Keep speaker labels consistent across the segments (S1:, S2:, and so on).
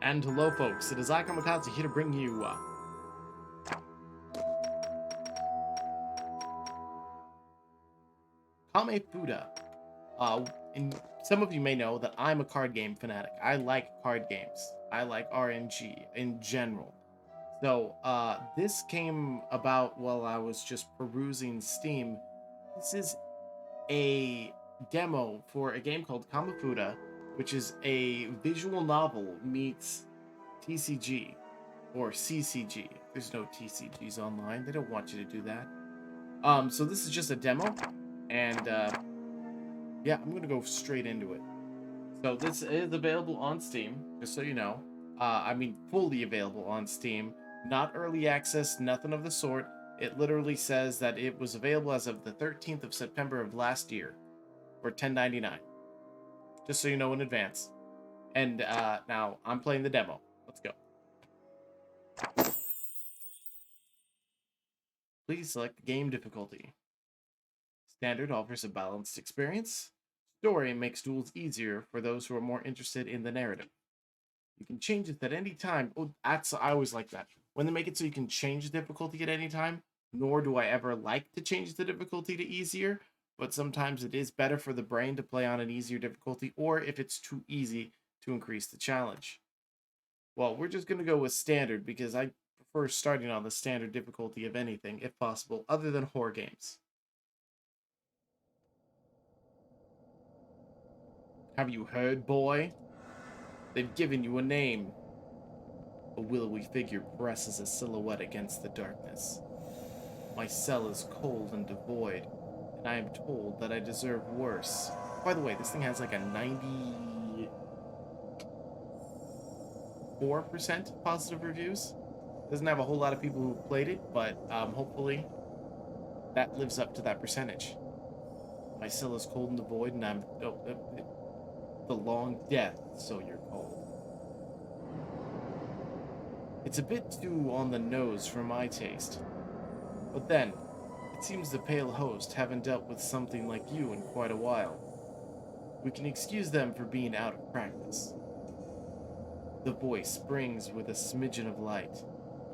S1: And hello, folks. It is I, Kamikaze, here to bring you Kamifuda. And some of you may know that I'm a card game fanatic. I like card games. I like RNG in general. So, this came about while I was just perusing Steam. This is a demo for a game called Kamifuda, which is a visual novel meets TCG or CCG. There's no TCGs online. They don't want you to do that. So this is just a demo, and yeah, I'm gonna go straight into it. So this is available on Steam, just so you know. I mean, fully available on Steam, not early access, nothing of the sort. It literally says that it was available as of the 13th of September of last year, for $10.99. Just so you know in advance. And now I'm playing the demo. Let's go. Please select the game difficulty. Standard offers a balanced experience. Story makes duels easier for those who are more interested in the narrative. You can change it at any time. Oh, I always like that. When they make it so you can change the difficulty at any time, nor do I ever like to change the difficulty to easier, but sometimes it is better for the brain to play on an easier difficulty, or if it's too easy, to increase the challenge. Well, we're just going to go with standard because I prefer starting on the standard difficulty of anything, if possible, other than horror games. Have you heard, boy? They've given you a name. A willowy figure presses a silhouette against the darkness. My cell is cold and devoid, and I am told that I deserve worse. By the way, this thing has like a 94% positive reviews. Doesn't have a whole lot of people who've played it, but hopefully that lives up to that percentage. My cell is cold and devoid, and I'm the long death, so you're cold. It's a bit too on the nose for my taste. But then, it seems the pale host haven't dealt with something like you in quite a while. We can excuse them for being out of practice. The voice brings with a smidgen of light.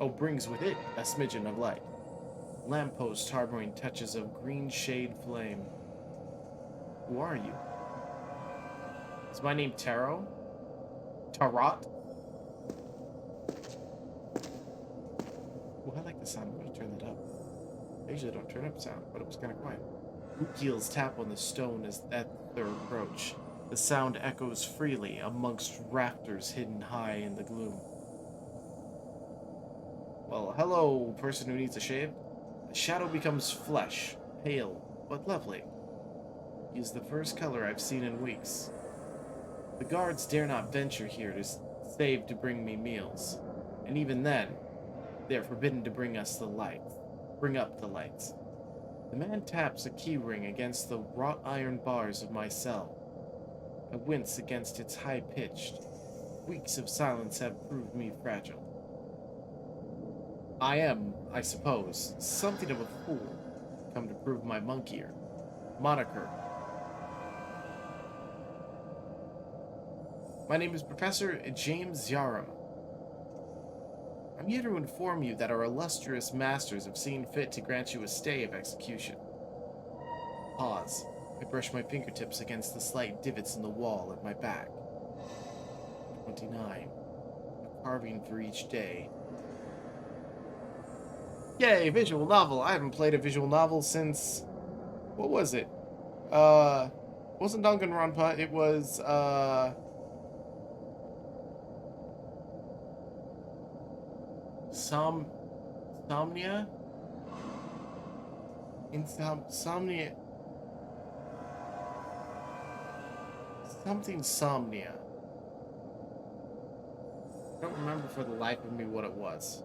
S1: Oh, brings with it a smidgen of light. Lamppost harboring touches of green shade flame. Who are you? Is my name Taro? Tarot? Oh, I like the sound. I'm going to turn that up. I usually don't turn up sound, but it was kind of quiet. Boot heels tap on the stone as at their approach. The sound echoes freely amongst rafters hidden high in the gloom. Well, hello, person who needs a shave. The shadow becomes flesh, pale, but lovely. He is the first color I've seen in weeks. The guards dare not venture here to save to bring me meals, and even then, they are forbidden to bring us the lights. Bring up the lights. The man taps a key ring against the wrought iron bars of my cell. I wince against its high-pitched. Weeks of silence have proved me fragile. I am, I suppose, something of a fool, come to prove my monkeyer. Moniker. My name is Professor James Yarum. I'm here to inform you that our illustrious masters have seen fit to grant you a stay of execution. Pause. I brush my fingertips against the slight divots in the wall at my back. 29. A carving for each day. Yay, visual novel. I haven't played a visual novel since... What was it? Wasn't Danganronpa. It was, Somnia? Somnia... Something Somnia. I don't remember for the life of me what it was.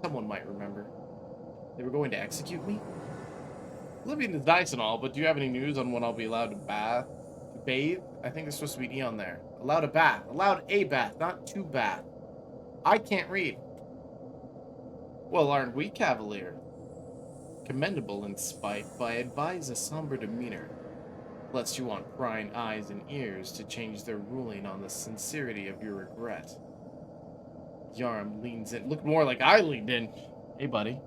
S1: Someone might remember. They were going to execute me? Living is nice and all, but do you have any news on when I'll be allowed to bathe? I think there's supposed to be an E on there. Allowed a bath. Allowed a bath, not to bath. I can't read. Well, aren't we, Cavalier? Commendable in spite, but I advise a somber demeanor. lest you want prying eyes and ears to change their ruling on the sincerity of your regret. Yarm leans in. Look more like I leaned in. Hey, buddy.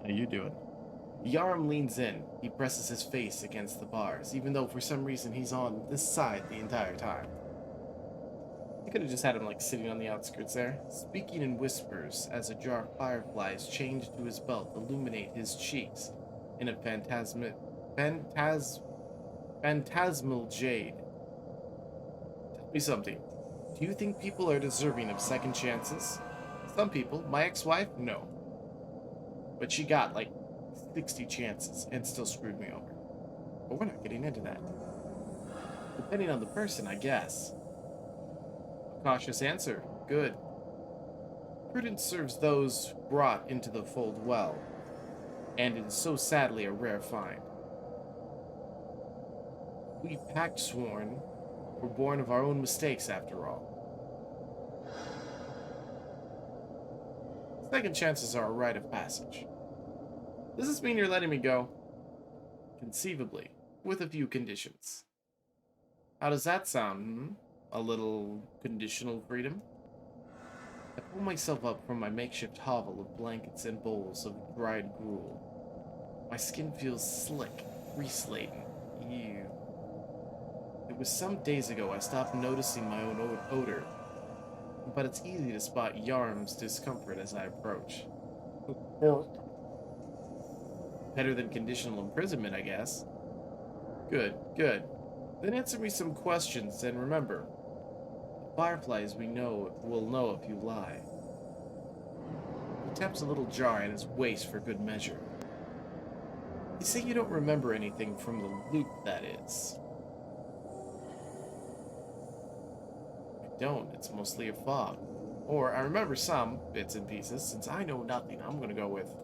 S1: How you doing? Yarm leans in. He presses his face against the bars, even though for some reason he's on this side the entire time. I could have just had him like sitting on the outskirts there, speaking in whispers as a jar of fireflies chained to his belt illuminate his cheeks in a phantasmal jade. Tell me something. Do you think people are deserving of second chances? Some people. My ex-wife? No. But she got like 60 chances and still screwed me over. But we're not getting into that. Depending on the person, I guess. A cautious answer. Good. Prudence serves those brought into the fold well, and it is so sadly a rare find. We pact sworn were born of our own mistakes after all. Second chances are a rite of passage. Does this mean you're letting me go? Conceivably, with a few conditions. How does that sound, hmm? A little conditional freedom? I pull myself up from my makeshift hovel of blankets and bowls of dried gruel. My skin feels slick, grease-laden. Ew. It was some days ago I stopped noticing my own odor, but it's easy to spot Yarm's discomfort as I approach. Better than conditional imprisonment, I guess. Good, good. Then answer me some questions, and remember, the fireflies we know will know if you lie. He taps a little jar in his waist for good measure. You say you don't remember anything from the loop, that is. I don't, it's mostly a fog. Or I remember some bits and pieces. Since I know nothing, I'm gonna go with...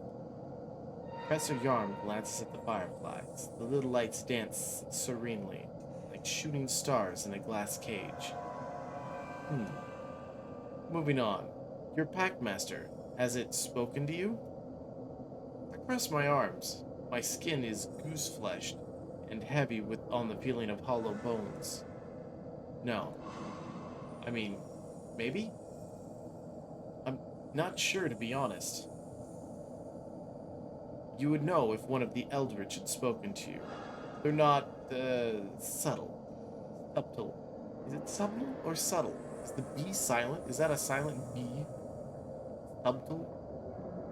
S1: Professor Yarm glances at the fireflies. The little lights dance serenely, like shooting stars in a glass cage. Moving on. Your packmaster, has it spoken to you? I cross my arms. My skin is goose-fleshed and heavy on the feeling of hollow bones. No. I mean, maybe? I'm not sure, to be honest. You would know if one of the Eldritch had spoken to you. They're not, subtle. Subtle. Is it subtle or subtle? Is the B silent? Is that a silent B? Subtle?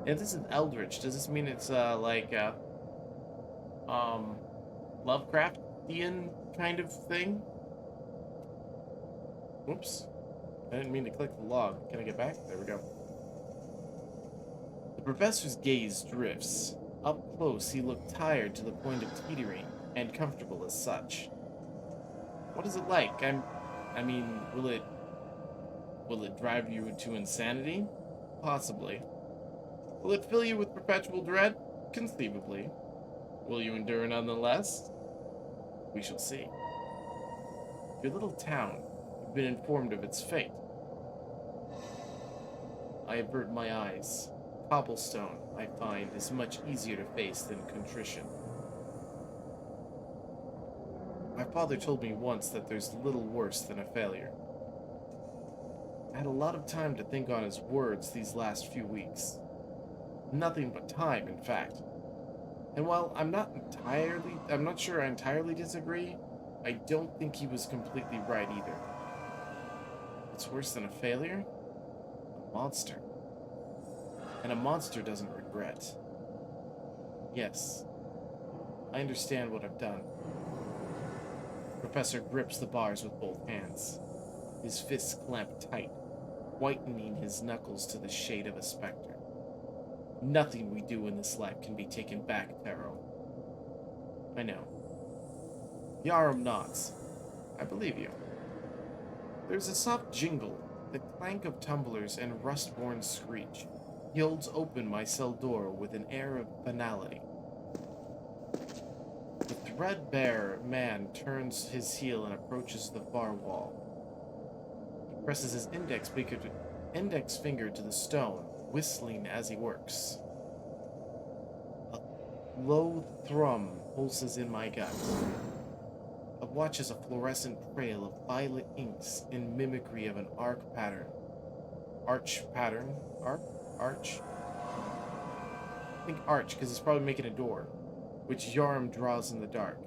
S1: If this is Eldritch, does this mean it's, Lovecraftian kind of thing? Whoops. I didn't mean to click the log. Can I get back? There we go. The professor's gaze drifts. Up close, he looked tired to the point of teetering, and comfortable as such. What is it like? I mean, will it drive you to insanity? Possibly. Will it fill you with perpetual dread? Conceivably. Will you endure nonetheless? We shall see. Your little town, you've been informed of its fate. I avert my eyes. Cobblestone, I find, is much easier to face than contrition. My father told me once that there's little worse than a failure. I had a lot of time to think on his words these last few weeks. Nothing but time, in fact. And while I'm not sure I entirely disagree, I don't think he was completely right either. What's worse than a failure? A monster. And a monster doesn't regret. Yes, I understand what I've done. The professor grips the bars with both hands. His fists clamp tight, whitening his knuckles to the shade of a specter. Nothing we do in this life can be taken back, Taro. I know. Yarum nods. I believe you. There's a soft jingle, the clank of tumblers and rust-worn screech. He holds open my cell door with an air of finality. The threadbare man turns his heel and approaches the far wall. He presses his index finger to the stone, whistling as he works. A low thrum pulses in my gut. A watch as a fluorescent trail of violet inks in mimicry of an arc pattern. Arch pattern? Arc? Arch? I think arch, because it's probably making a door, which Yarm draws in the dark.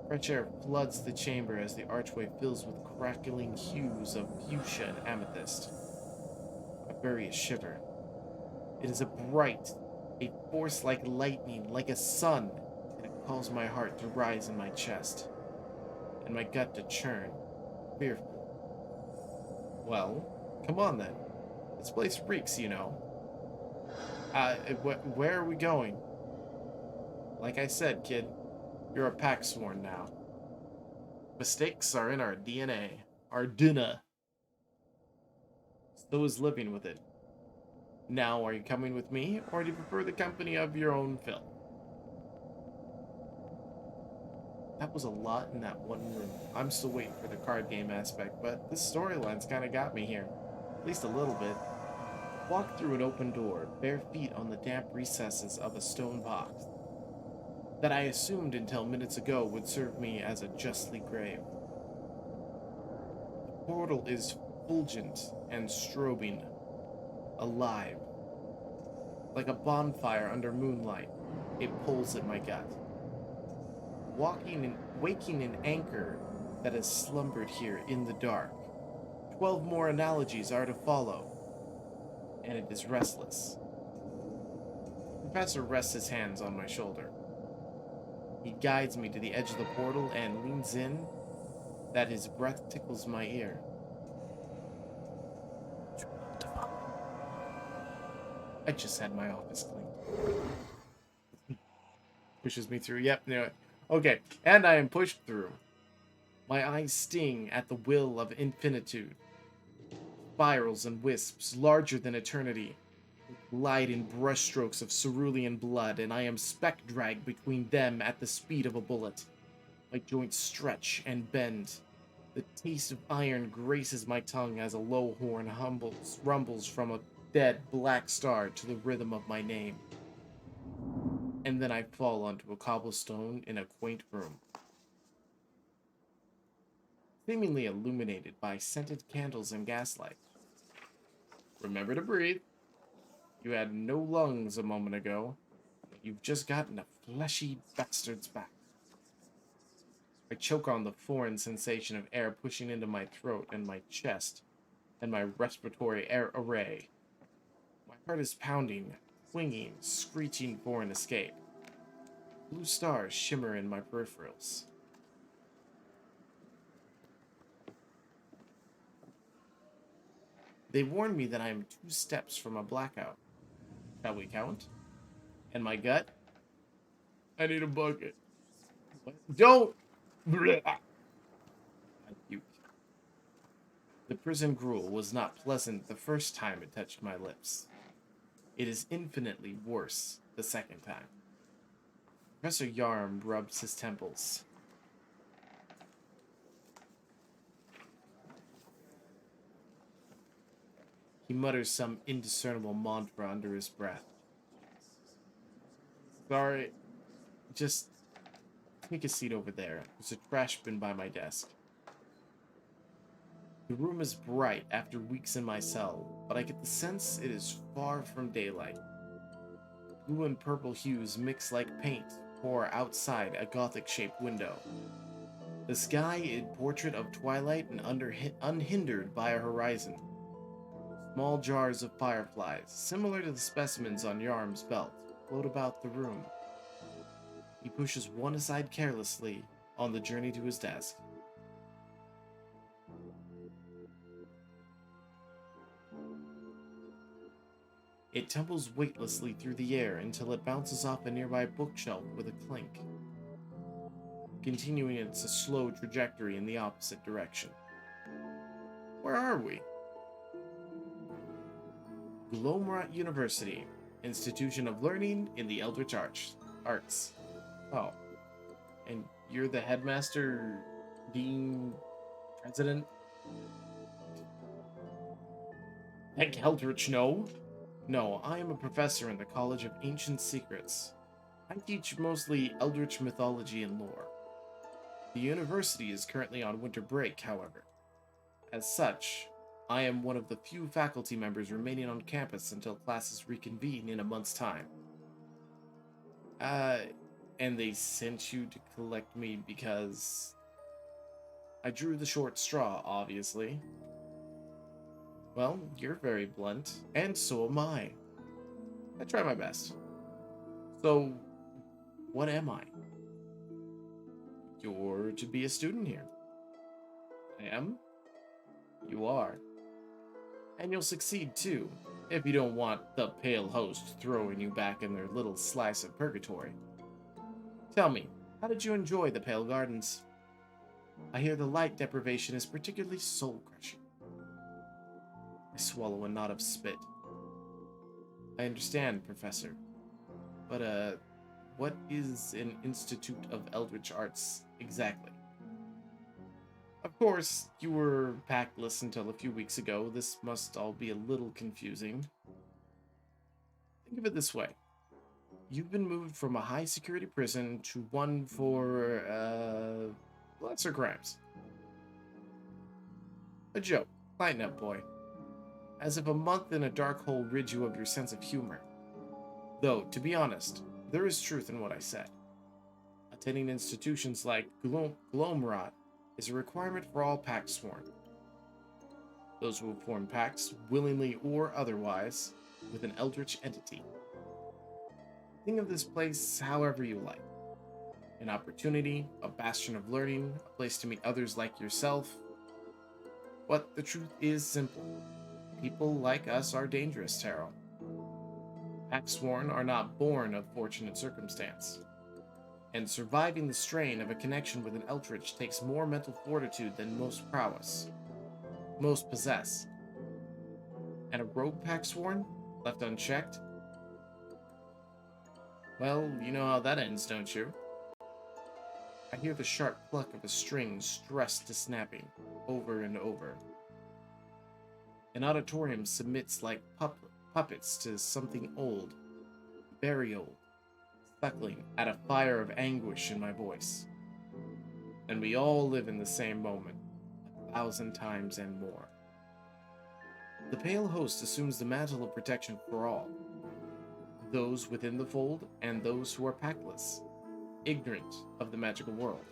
S1: Fresh air floods the chamber as the archway fills with crackling hues of fuchsia and amethyst. I bury a shiver. It is a force like lightning, like a sun, and it calls my heart to rise in my chest, and my gut to churn, fearful. Well, come on then. This place reeks, you know. Where are we going? Like I said, kid, you're a pack sworn now. Mistakes are in our DNA. Our dinner. So is living with it. Now, are you coming with me, or do you prefer the company of your own film? That was a lot in that one room. I'm still waiting for the card game aspect, but this storyline's kind of got me here. At least a little bit. Walk through an open door, bare feet on the damp recesses of a stone box that I assumed until minutes ago would serve me as a justly grave. The portal is fulgent and strobing, alive. Like a bonfire under moonlight, it pulls at my gut. Waking an anchor that has slumbered here in the dark. 12 more analogies are to follow, and it is restless. The professor rests his hands on my shoulder. He guides me to the edge of the portal and leans in, that his breath tickles my ear. I just had my office cleaned. Pushes me through. Yep, knew it. Okay, and I am pushed through. My eyes sting at the will of infinitude. Spirals and wisps, larger than eternity, glide in brushstrokes of cerulean blood, and I am speck-dragged between them at the speed of a bullet. My joints stretch and bend. The taste of iron graces my tongue as a low horn rumbles from a dead black star to the rhythm of my name. And then I fall onto a cobblestone in a quaint room, seemingly illuminated by scented candles and gaslight. Remember to breathe. You had no lungs a moment ago. You've just gotten a fleshy bastard's back. I choke on the foreign sensation of air pushing into my throat and my chest, and my respiratory air array. My heart is pounding, swinging, screeching for an escape. Blue stars shimmer in my peripherals. They warn me that I am 2 steps from a blackout. Shall we count? And my gut? I need a bucket. What? Don't! I puke. The prison gruel was not pleasant the first time it touched my lips. It is infinitely worse the second time. Professor Yarm rubs his temples. He mutters some indiscernible mantra under his breath. Sorry, just take a seat over there. There's a trash bin by my desk. The room is bright after weeks in my cell, but I get the sense it is far from daylight. Blue and purple hues mix like paint pour outside a Gothic-shaped window. The sky in portrait of twilight and unhindered by a horizon. Small jars of fireflies, similar to the specimens on Yarm's belt, float about the room. He pushes one aside carelessly on the journey to his desk. It tumbles weightlessly through the air until it bounces off a nearby bookshelf with a clink, continuing its slow trajectory in the opposite direction. Where are we? Glomrat University, Institution of Learning in the Eldritch Arts. Oh, and you're the headmaster, dean, president? Heck, Eldritch, no. No, I am a professor in the College of Ancient Secrets. I teach mostly Eldritch mythology and lore. The university is currently on winter break, however. As such, I am one of the few faculty members remaining on campus until classes reconvene in a month's time. Uh, and they sent you to collect me because I drew the short straw, obviously. Well, you're very blunt, and so am I. I try my best. So, what am I? You're to be a student here. I am? You are. And you'll succeed too, if you don't want the pale host throwing you back in their little slice of purgatory. Tell me, how did you enjoy the Pale Gardens? I hear the light deprivation is particularly soul-crushing. I swallow a knot of spit. I understand, Professor. But, what is an Institute of Eldritch Arts exactly? Of course, you were packless until a few weeks ago. This must all be a little confusing. Think of it this way. You've been moved from a high-security prison to one for, lesser crimes. A joke. Lighten up, boy. As if a month in a dark hole rid you of your sense of humor. Though, to be honest, there is truth in what I said. Attending institutions like Glomrot is a requirement for all Pact Sworn. Those who have formed pacts, willingly or otherwise, with an eldritch entity. Think of this place however you like. An opportunity, a bastion of learning, a place to meet others like yourself. But the truth is simple. People like us are dangerous, Taro. Packsworn are not born of fortunate circumstance. And surviving the strain of a connection with an eldritch takes more mental fortitude than most possess. And a rogue Packsworn, left unchecked? Well, you know how that ends, don't you? I hear the sharp pluck of a string stressed to snapping, over and over. An auditorium submits like puppets to something old, very old, suckling at a fire of anguish in my voice. And we all live in the same moment, 1,000 times and more. The Pale Host assumes the mantle of protection for all, those within the fold and those who are pactless, ignorant of the magical world.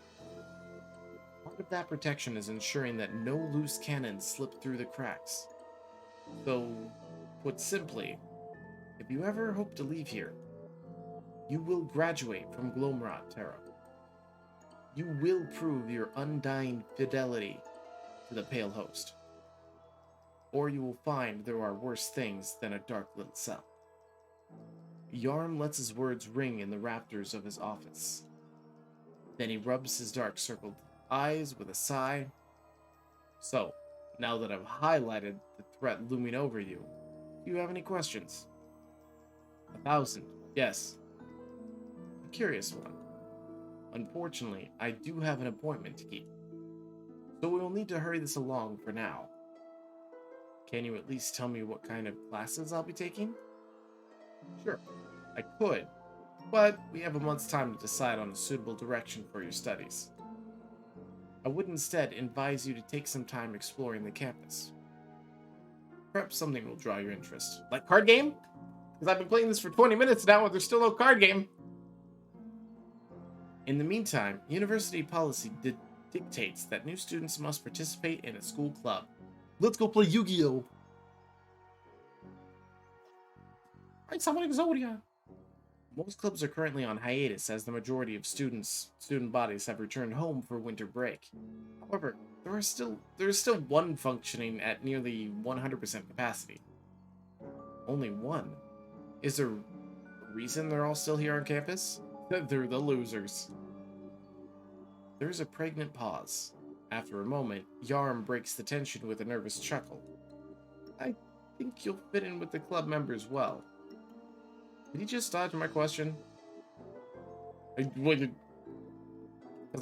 S1: Part of that protection is ensuring that no loose cannons slip through the cracks. So, put simply, if you ever hope to leave here, you will graduate from Glomrot, Taro. You will prove your undying fidelity to the Pale Host. Or you will find there are worse things than a dark little cell. Yarm lets his words ring in the rafters of his office. Then he rubs his dark-circled eyes with a sigh. So, now that I've highlighted the threat looming over you, do you have any questions? 1,000, yes. A curious one. Unfortunately, I do have an appointment to keep. So we will need to hurry this along for now. Can you at least tell me what kind of classes I'll be taking? Sure, I could, but we have a month's time to decide on a suitable direction for your studies. I would instead advise you to take some time exploring the campus. Perhaps something will draw your interest. Like card game? Because I've been playing this for 20 minutes now and there's still no card game. In the meantime, university policy dictates that new students must participate in a school club. Let's go play Yu-Gi-Oh! Right, someone Exodia! Most clubs are currently on hiatus as the majority of student bodies have returned home for winter break. However, there is still one functioning at nearly 100% capacity. Only one? Is there a reason they're all still here on campus? They're the losers. There's a pregnant pause. After a moment, Yarm breaks the tension with a nervous chuckle. I think you'll fit in with the club members well. Did he just dodge my question? Because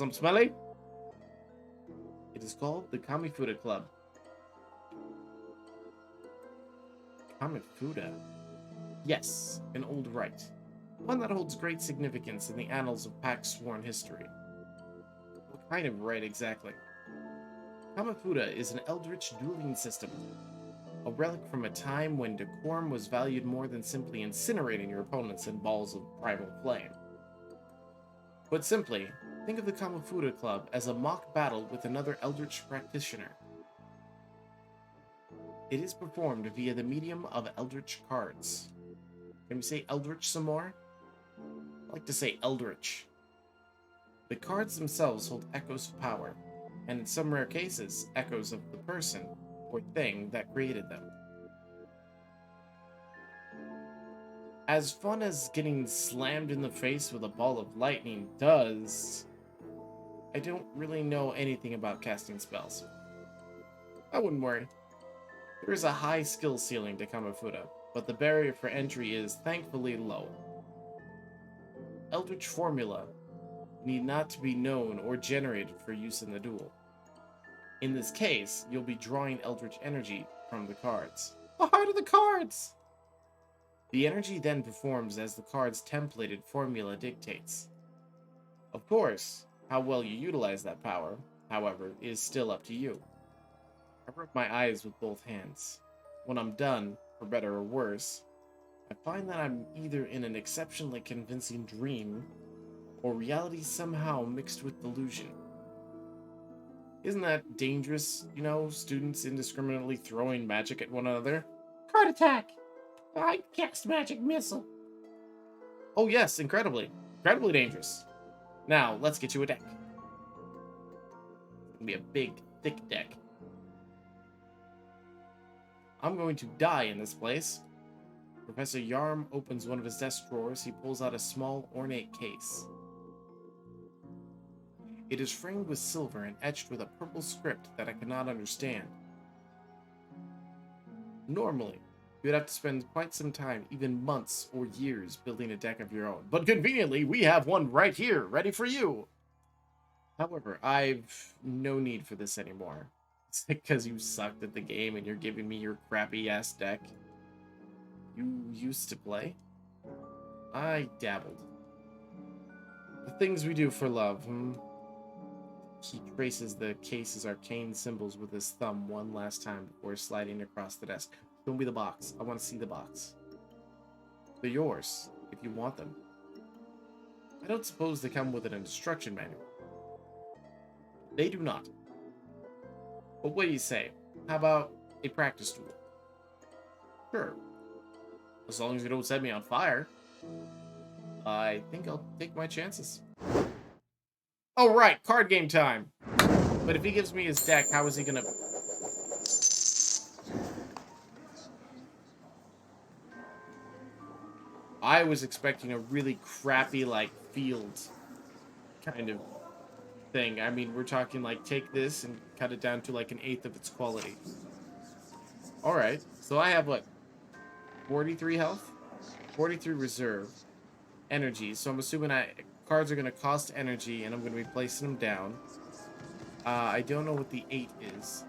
S1: I'm smelly? It is called the Kamifuda Club. Kamifuda? Yes, an old rite. One that holds great significance in the annals of Pact Sworn history. What kind of right, exactly. Kamifuda is an eldritch dueling system, a relic from a time when decorum was valued more than simply incinerating your opponents in balls of primal flame. Put simply, think of the Kamifuda Club as a mock battle with another eldritch practitioner. It is performed via the medium of eldritch cards. Can we say eldritch some more? I like to say eldritch. The cards themselves hold echoes of power, and in some rare cases, echoes of the person or thing that created them. As fun as getting slammed in the face with a ball of lightning does, I don't really know anything about casting spells. I wouldn't worry. There is a high skill ceiling to Kamifuda, but the barrier for entry is thankfully low. Eldritch formula need not to be known or generated for use in the duel. In this case, you'll be drawing eldritch energy from the cards. The heart of the cards! The energy then performs as the card's templated formula dictates. Of course, how well you utilize that power, however, is still up to you. I rub my eyes with both hands. When I'm done, for better or worse, I find that I'm either in an exceptionally convincing dream, or reality somehow mixed with delusion. Isn't that dangerous, students indiscriminately throwing magic at one another? Card attack! I cast magic missile. Oh yes, incredibly. Incredibly dangerous. Now, let's get you a deck. It's gonna be a big, thick deck. I'm going to die in this place. Professor Yarm opens one of his desk drawers. He pulls out a small, ornate case. It is framed with silver and etched with a purple script that I cannot understand. Normally, you would have to spend quite some time, even months or years, building a deck of your own. But conveniently, we have one right here, ready for you! However, I've no need for this anymore. It's because you sucked at the game and you're giving me your crappy-ass deck. You used to play? I dabbled. The things we do for love, He traces the case's arcane symbols with his thumb one last time before sliding across the desk. Show me the box. I want to see the box. They're yours, if you want them. I don't suppose they come with an instruction manual. They do not. But what do you say? How about a practice duel? Sure. As long as you don't set me on fire. I think I'll take my chances. Oh, right, card game time. But if he gives me his deck, how is he gonna... I was expecting a really crappy, field kind of thing. I mean, we're talking, take this and cut it down to, an eighth of its quality. Alright, so I have, 43 health? 43 reserve. Energy, so I'm assuming cards are going to cost energy, and I'm going to be placing them down. I don't know what the 8 is.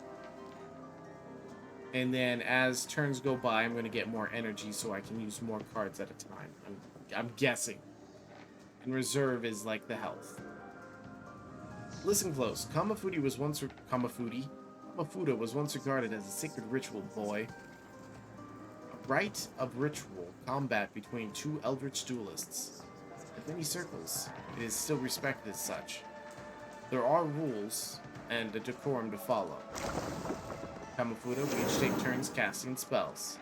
S1: And then as turns go by, I'm going to get more energy so I can use more cards at a time. I'm guessing. And reserve is the health. Listen close. Kamifuda was once regarded as a sacred ritual, boy. A rite of ritual combat between two eldritch duelists. In many circles, it is still respected as such. There are rules and a decorum to follow. Kamifuda, we each take turns casting spells.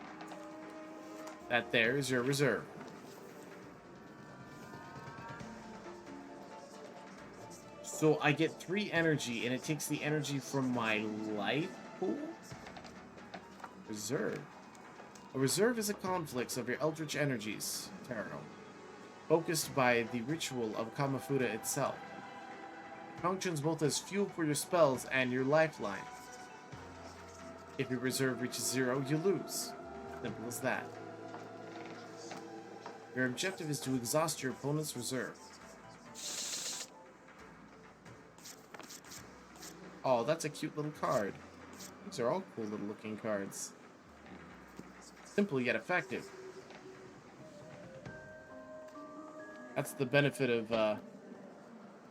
S1: That there is your reserve. So I get 3 energy, and it takes the energy from my life pool? Reserve. A reserve is a conflux of your eldritch energies, Taro, focused by the ritual of Kamifuda itself. It functions both as fuel for your spells and your lifeline. If your reserve reaches 0, you lose. Simple as that. Your objective is to exhaust your opponent's reserve. Oh, that's a cute little card. These are all cool little looking cards. Simple yet effective. That's the benefit of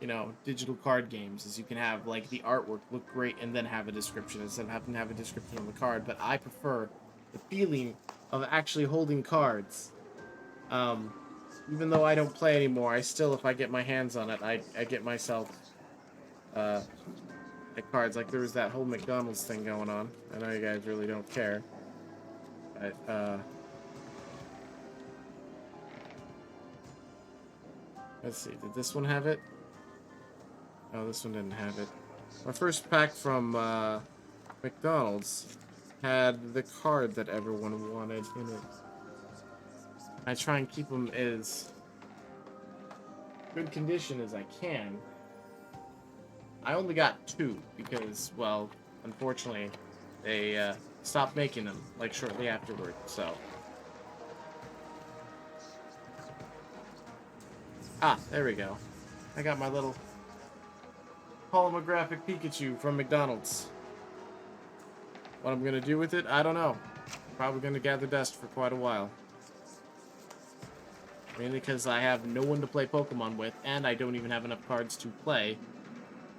S1: you know, digital card games is you can have like the artwork look great and then have a description instead of having to have a description on the card. But I prefer the feeling of actually holding cards. Um, Even though I don't play anymore, I still, if I get my hands on it, I get myself uh, the cards. Like there was that whole McDonald's thing going on. I know you guys really don't care, but let's see. Did this one have it? Oh, this one didn't have it. My first pack from McDonald's had the card that everyone wanted in it. I try and keep them as good condition as I can. I only got two because, well, unfortunately, they stopped making them like shortly afterward. So, there we go. I got my little holographic Pikachu from McDonald's. What I'm gonna do with it, I don't know. Probably gonna gather dust for quite a while. Mainly because I have no one to play Pokemon with, and I don't even have enough cards to play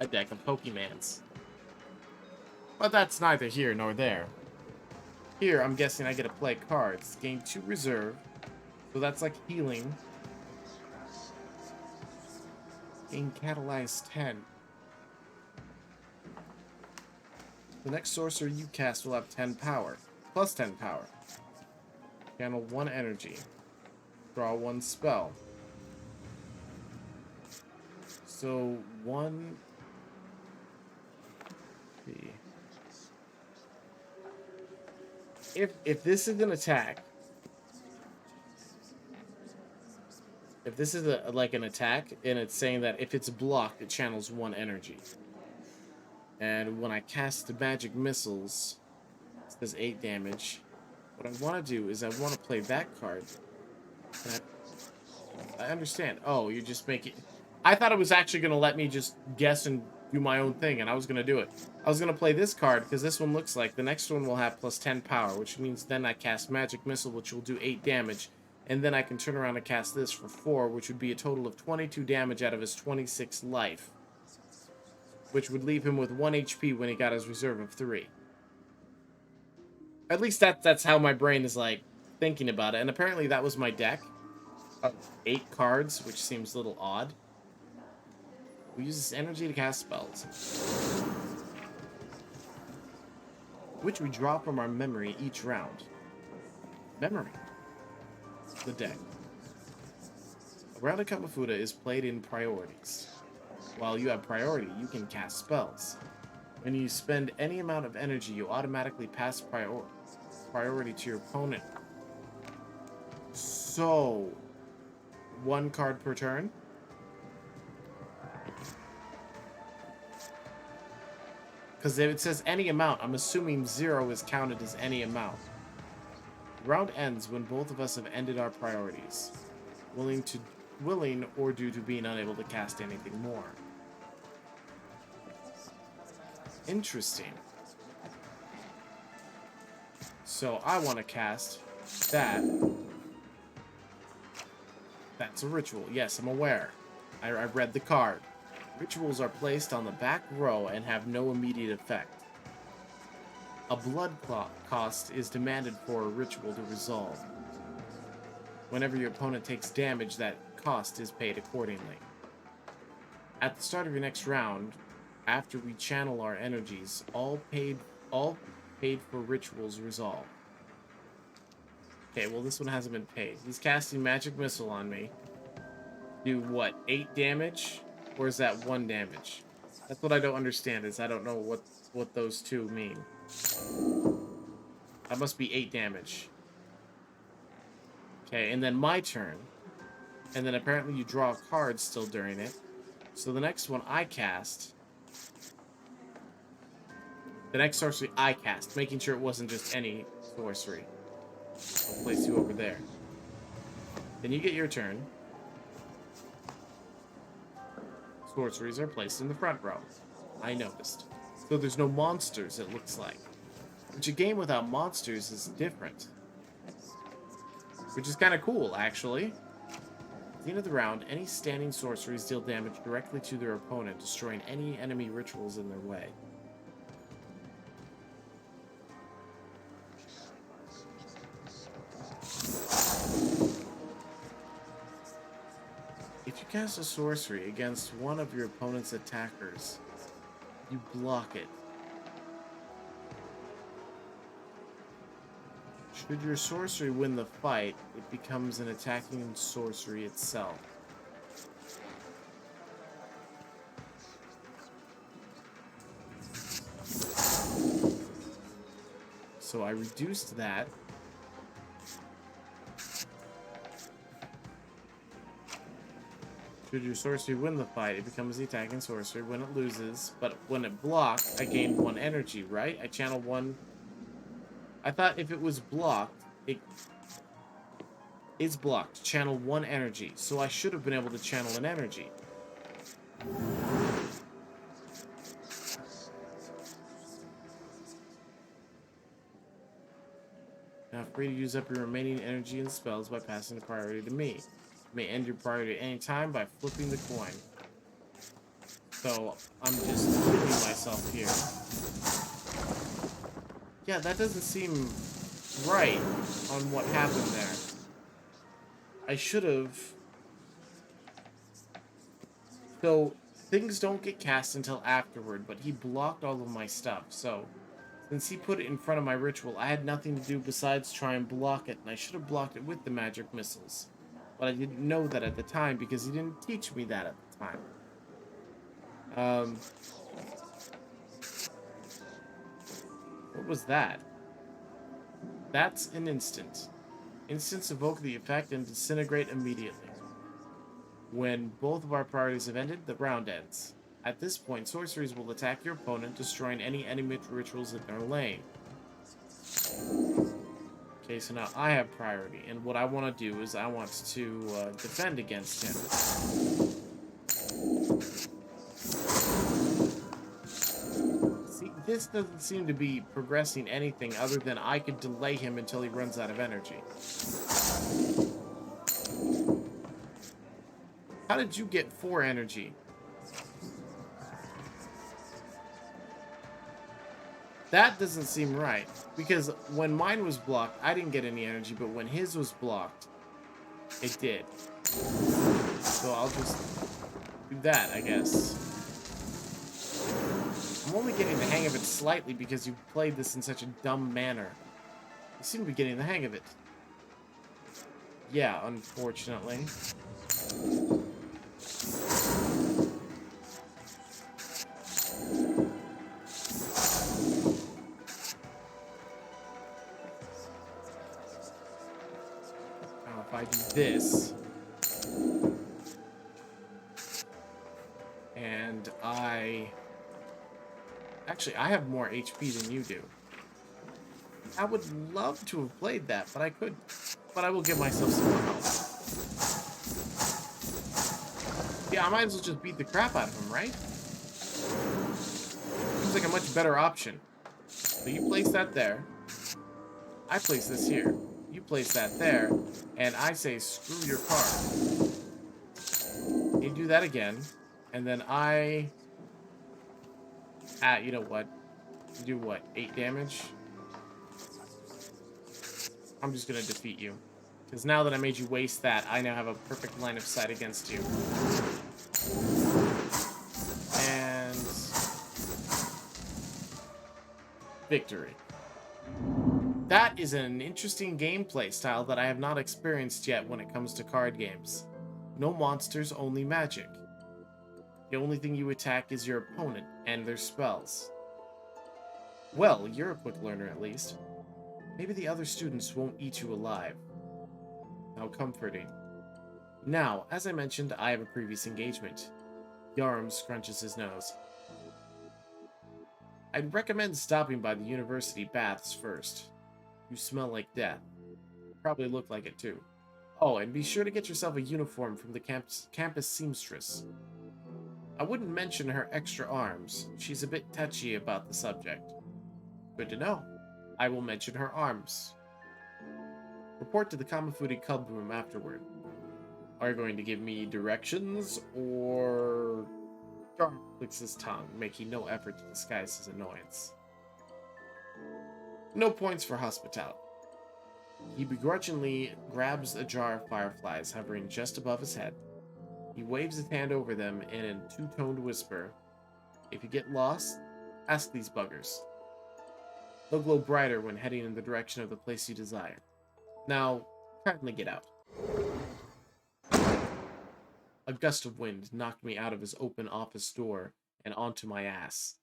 S1: a deck of Pokemans. But that's neither here nor there. Here, I'm guessing I get to play cards. Gain 2 reserve. So that's like healing. Gain catalyze 10. The next sorcerer you cast will have 10 power. Plus 10 power. Channel 1 energy. Draw 1 spell. So 1... If this is an attack, if this is like an attack, and it's saying that if it's blocked, it channels 1 energy. And when I cast the magic missiles, it says 8 damage. What I want to do is I want to play that card. And I understand. Oh, you're just making... I thought it was actually going to let me just guess and do my own thing, and I was going to do it. I was going to play this card, because this one looks like the next one will have plus 10 power, which means then I cast Magic Missile, which will do 8 damage, and then I can turn around and cast this for 4, which would be a total of 22 damage out of his 26 life, which would leave him with 1 HP when he got his reserve of 3. At least that's how my brain is, like, thinking about it, and apparently that was my deck of 8 cards, which seems a little odd. We use this energy to cast spells, which we draw from our memory each round. Memory. The deck. A round of Kamifuda is played in priorities. While you have priority, you can cast spells. When you spend any amount of energy, you automatically pass priority to your opponent. So, 1 card per turn. Because if it says any amount, I'm assuming 0 is counted as any amount. The round ends when both of us have ended our priorities, willing or due to being unable to cast anything more. Interesting. So I want to cast that. That's a ritual. Yes, I'm aware. I read the card. Rituals are placed on the back row and have no immediate effect. A blood cost is demanded for a ritual to resolve. Whenever your opponent takes damage, that cost is paid accordingly. At the start of your next round, after we channel our energies, all paid for rituals resolve. Okay, well this one hasn't been paid. He's casting Magic Missile on me. Do what, 8 damage? Or is that 1 damage? That's what I don't understand, is I don't know what those two mean. That must be 8 damage. Okay, and then my turn. And then apparently you draw a card still during it. So the next one I cast... The next sorcery I cast, making sure it wasn't just any sorcery. I'll place you over there. Then you get your turn. Sorceries are placed in the front row. I noticed. So there's no monsters, it looks like. Which a game without monsters is different. Which is kind of cool, actually. the end of the round, any standing sorceries deal damage directly to their opponent, destroying any enemy rituals in their way. If you cast a sorcery against one of your opponent's attackers, you block it. Should your sorcery win the fight, it becomes an attacking sorcery itself. So I reduced that. Should your sorcery win the fight, it becomes the attacking sorcery. When it loses, but when it blocked, I gained 1 energy, right? I channel 1. I thought if it was blocked, it is blocked. Channel 1 energy. So I should have been able to channel an energy. Now free to use up your remaining energy and spells by passing the priority to me. You may end your priority at any time by flipping the coin. So I'm just killing myself here. Yeah, that doesn't seem right on what happened there. I should have... So things don't get cast until afterward, but he blocked all of my stuff, so... Since he put it in front of my ritual, I had nothing to do besides try and block it, and I should have blocked it with the magic missiles. But I didn't know that at the time, because he didn't teach me that at the time. What was that? That's an instant. Instants evoke the effect and disintegrate immediately. When both of our priorities have ended, the round ends. At this point, sorceries will attack your opponent, destroying any enemy rituals in their lane. Okay, so now I have priority, and what I want to do is I want to defend against him. See, this doesn't seem to be progressing anything other than I could delay him until he runs out of energy. How did you get 4 energy? That doesn't seem right, because when mine was blocked, I didn't get any energy, but when his was blocked, it did. So I'll just do that, I guess. I'm only getting the hang of it slightly because you played this in such a dumb manner. You seem to be getting the hang of it. Yeah, unfortunately. If I do this, and actually, I have more HP than you do. I would love to have played that, but I couldn't. But I will give myself some more health. Yeah, I might as well just beat the crap out of him, right? Seems like a much better option. So you place that there. I place this here. You place that there. And I say, screw your card. You do that again. And then I... you know what? Do what? 8 damage? I'm just gonna defeat you. Because now that I made you waste that, I now have a perfect line of sight against you. And... victory. That is an interesting gameplay style that I have not experienced yet when it comes to card games. No monsters, only magic. The only thing you attack is your opponent and their spells. Well, you're a quick learner at least. Maybe the other students won't eat you alive. How comforting. Now, as I mentioned, I have a previous engagement. Yarm scrunches his nose. I'd recommend stopping by the university baths first. You smell like death. Probably look like it too. Oh, and be sure to get yourself a uniform from the campus seamstress. I wouldn't mention her extra arms. She's a bit touchy about the subject. Good to know. I will mention her arms. Report to the Kamifuda club room afterward. Are you going to give me directions, or... Garm clicks his tongue, making no effort to disguise his annoyance. No points for hospitality. He begrudgingly grabs a jar of fireflies hovering just above his head. He waves his hand over them in a two-toned whisper. If you get lost, ask these buggers. They'll glow brighter when heading in the direction of the place you desire. Now, kindly get out. A gust of wind knocked me out of his open office door and onto my ass.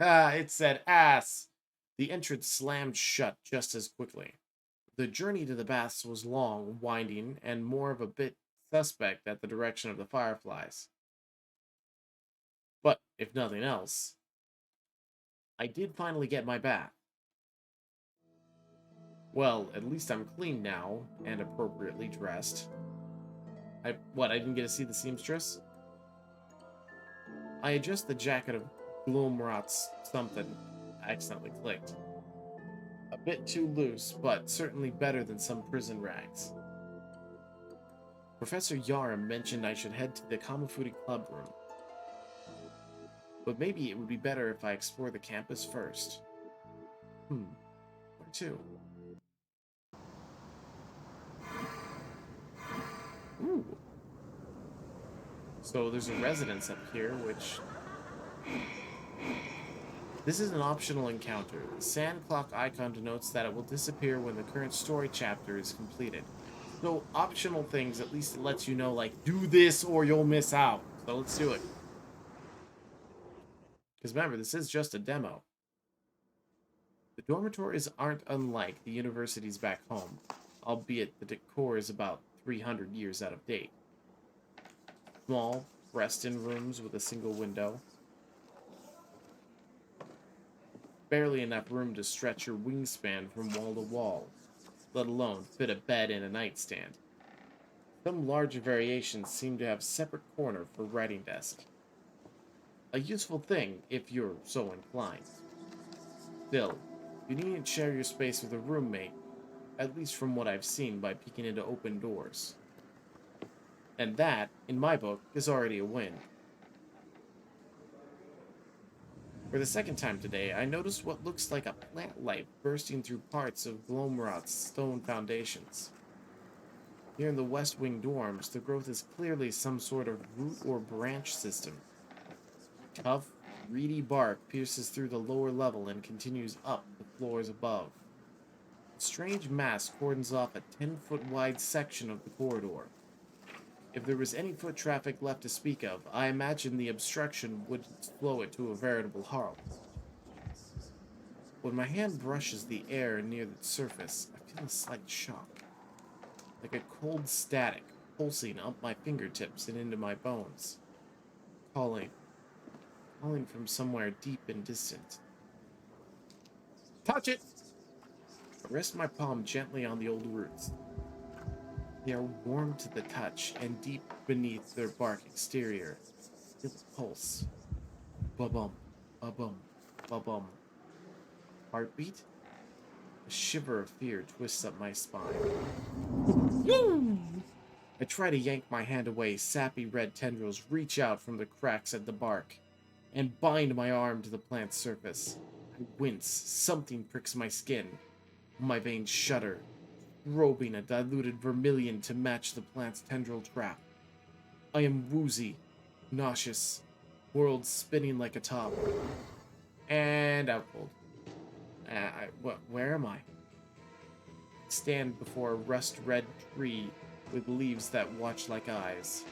S1: Ah, it said ass! The entrance slammed shut just as quickly. The journey to the baths was long, winding, and more of a bit suspect at the direction of the fireflies. But, if nothing else, I did finally get my bath. Well, at least I'm clean now, and appropriately dressed. I didn't get to see the seamstress? I adjust the jacket of Gloomrot's something. I accidentally clicked. A bit too loose, but certainly better than some prison rags. Professor Yarum mentioned I should head to the Kamifuda club room. But maybe it would be better if I explore the campus first. Where to? Ooh. So there's a residence up here, which... This is an optional encounter. The sand clock icon denotes that it will disappear when the current story chapter is completed. So optional things, at least it lets you know, like, do this or you'll miss out. So let's do it. Because remember, this is just a demo. The dormitories aren't unlike the universities back home, albeit the decor is about 300 years out of date. Small, rest-in rooms with a single window. Barely enough room to stretch your wingspan from wall to wall, let alone fit a bed and a nightstand. Some larger variations seem to have separate corner for writing desk. A useful thing if you're so inclined. Still, you needn't share your space with a roommate, at least from what I've seen by peeking into open doors. And that, in my book, is already a win. For the second time today, I noticed what looks like a plant life bursting through parts of Glomrot's stone foundations. Here in the West Wing dorms, the growth is clearly some sort of root or branch system. Tough, reedy bark pierces through the lower level and continues up the floors above. A strange mass cordons off a 10-foot wide section of the corridor. If there was any foot traffic left to speak of, I imagine the obstruction would slow it to a veritable halt. When my hand brushes the air near the surface, I feel a slight shock. Like a cold static pulsing up my fingertips and into my bones. Calling from somewhere deep and distant. Touch it! I rest my palm gently on the old roots. They are warm to the touch, and deep beneath their bark exterior, feel the pulse. Ba-bum, ba-bum, ba-bum. Heartbeat? A shiver of fear twists up my spine. I try to yank my hand away. Sappy red tendrils reach out from the cracks at the bark and bind my arm to the plant's surface. I wince. Something pricks my skin. My veins shudder, probing a diluted vermilion to match the plant's tendril trap. I am woozy, nauseous, world spinning like a top. And out cold. Where am I? Stand before a rust-red tree with leaves that watch like eyes.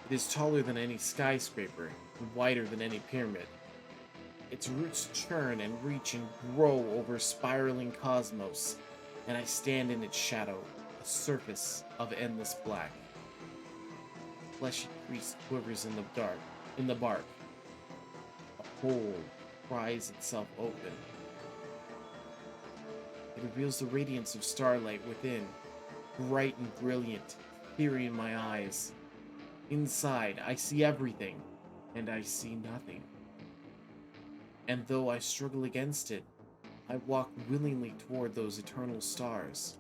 S1: It is taller than any skyscraper and wider than any pyramid. Its roots churn and reach and grow over spiraling cosmos, and I stand in its shadow, a surface of endless black. A fleshy crease quivers in the bark. A hole pries itself open. It reveals the radiance of starlight within, bright and brilliant, peering in my eyes. Inside, I see everything, and I see nothing. And though I struggle against it, I walk willingly toward those eternal stars,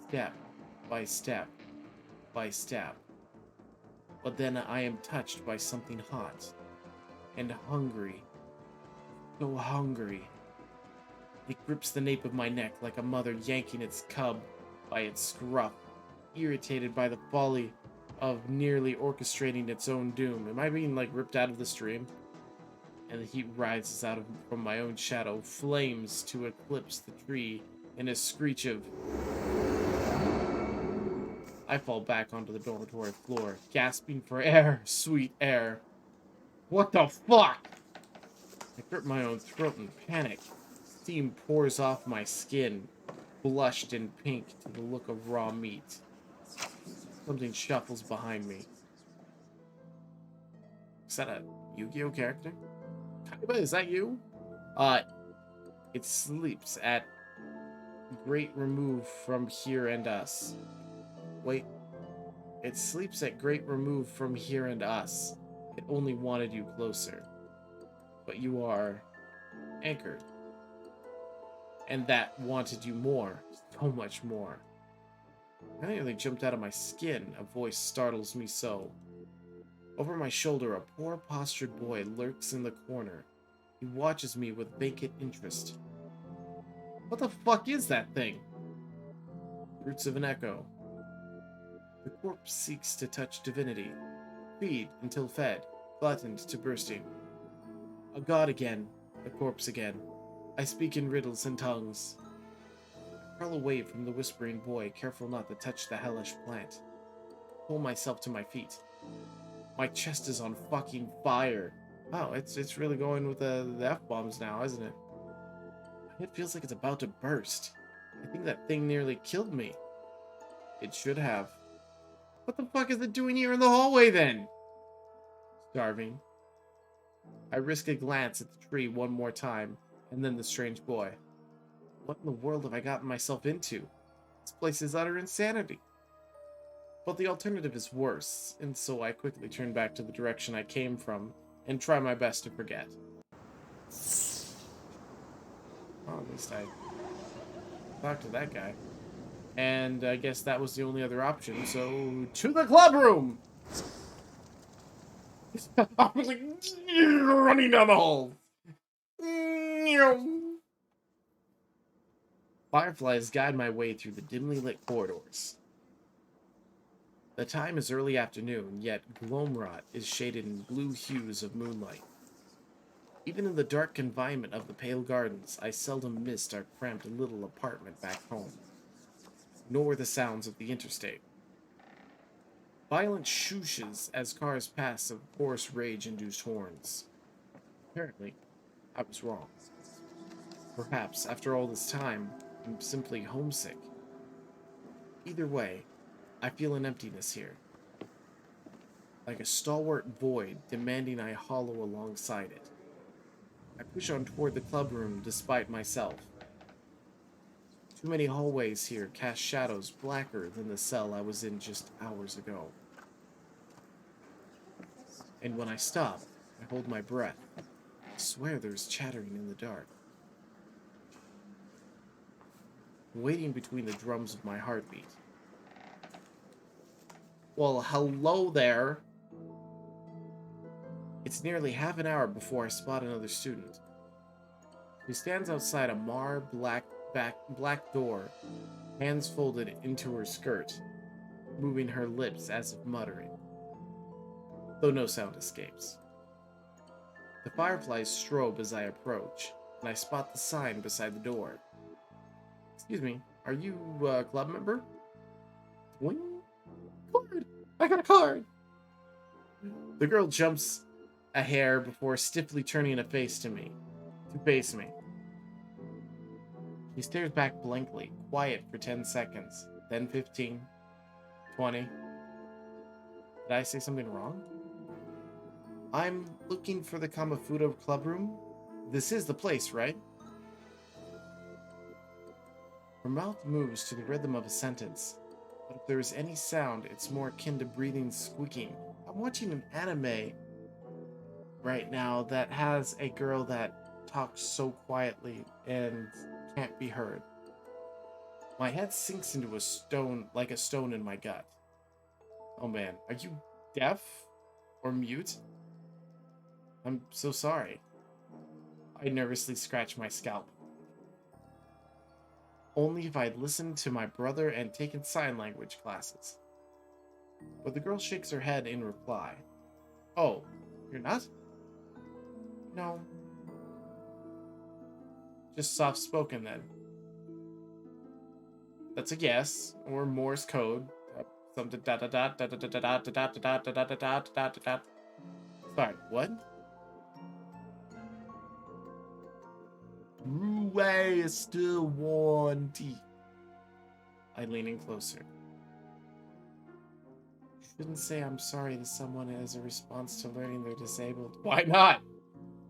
S1: step by step, by stab. But then I am touched by something hot and hungry. So hungry. It grips the nape of my neck like a mother yanking its cub by its scruff, irritated by the folly of nearly orchestrating its own doom. Am I being like ripped out of the stream? And the heat rises out from my own shadow, flames to eclipse the tree in a screech of... I fall back onto the dormitory floor, gasping for air, sweet air. What the fuck? I grip my own throat in panic. Steam pours off my skin, blushed and pink to the look of raw meat. Something shuffles behind me. Is that a Yu-Gi-Oh character? Kaiba, is that you? It sleeps at great remove from here and us. Wait. It sleeps at great remove from here and us. It only wanted you closer. But you are anchored. And that wanted you more. So much more. I nearly jumped out of my skin. A voice startles me so. Over my shoulder, a poor postured boy lurks in the corner. He watches me with vacant interest. What the fuck is that thing? Roots of an echo. The corpse seeks to touch divinity. Feed until fed, gluttoned to bursting. A god again, a corpse again. I speak in riddles and tongues. I crawl away from the whispering boy, careful not to touch the hellish plant. Pull myself to my feet. My chest is on fucking fire. Wow, it's really going with the F-bombs now, isn't it? It feels like it's about to burst. I think that thing nearly killed me. It should have. What the fuck is it doing here in the hallway then? Starving. I risk a glance at the tree one more time, and then the strange boy. What in the world have I gotten myself into? This place is utter insanity. But the alternative is worse, and so I quickly turn back to the direction I came from and try my best to forget. Oh, at least I talked to that guy. And I guess that was the only other option, so to the club room! I was like, running down the hall. Fireflies guide my way through the dimly lit corridors. The time is early afternoon, yet Gloamrot is shaded in blue hues of moonlight. Even in the dark confinement of the Pale Gardens, I seldom missed our cramped little apartment back home, nor the sounds of the interstate. Violent shooshes as cars pass of hoarse rage-induced horns. Apparently, I was wrong. Perhaps, after all this time, I'm simply homesick. Either way, I feel an emptiness here. Like a stalwart void demanding I hollow alongside it. I push on toward the club room despite myself. Too many hallways here cast shadows blacker than the cell I was in just hours ago. And when I stop, I hold my breath. I swear there's chattering in the dark. Waiting between the drums of my heartbeat. Well, hello there. It's nearly half an hour before I spot another student. She stands outside a black door, hands folded into her skirt, moving her lips as if muttering, though no sound escapes. The fireflies strobe as I approach, and I spot the sign beside the door. Excuse me, are you a club member? What? Card! I got a card! The girl jumps a hair before stiffly turning to face me. He stares back blankly, quiet for 10 seconds, then 15, 20. Did I say something wrong? I'm looking for the Kamifuda club room. This is the place, right? Her mouth moves to the rhythm of a sentence, but if there is any sound, it's more akin to breathing squeaking. I'm watching an anime right now that has a girl that talks so quietly and can't be heard. My head sinks into a stone, like a stone in my gut. Oh man, are you deaf or mute? I'm so sorry. I nervously scratch my scalp. Only if I'd listened to my brother and taken sign language classes. But the girl shakes her head in reply. Oh, you're not? No, just soft spoken then. That's a yes, or Morse code. Something da da da da da da da da da da da da da da da da. Sorry, what? Ruway is still warranty. I lean in closer. You shouldn't say I'm sorry to someone as a response to learning they're disabled. Why not?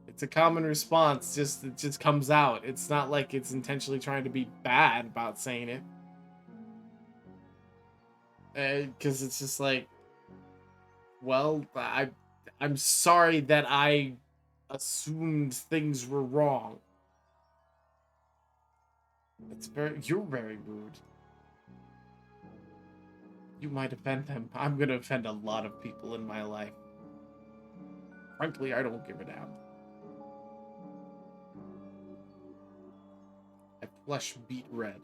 S1: It's a common response. It just comes out. It's not like it's intentionally trying to be bad about saying it. Because it's just like, well, I'm sorry that I assumed things were wrong. You're very rude. You might offend them. I'm gonna offend a lot of people in my life. Frankly, I don't give a damn. I flush beet red.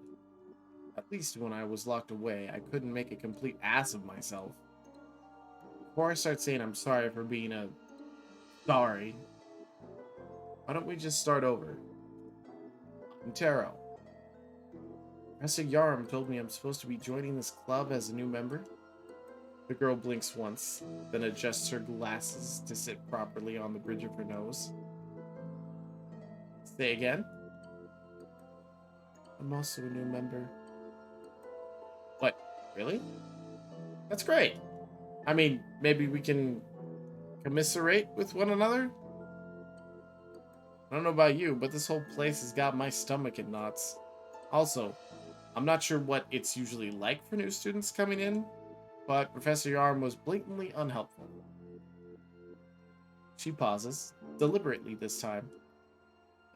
S1: At least when I was locked away, I couldn't make a complete ass of myself. Before I start saying I'm sorry for being a sorry, why don't we just start over? I'm Taro. Professor Yarm told me I'm supposed to be joining this club as a new member. The girl blinks once, then adjusts her glasses to sit properly on the bridge of her nose. Say again? I'm also a new member. What? Really? That's great. I mean, maybe we can commiserate with one another? I don't know about you, but this whole place has got my stomach in knots. Also, I'm not sure what it's usually like for new students coming in, but Professor Yarm was blatantly unhelpful. She pauses, deliberately this time.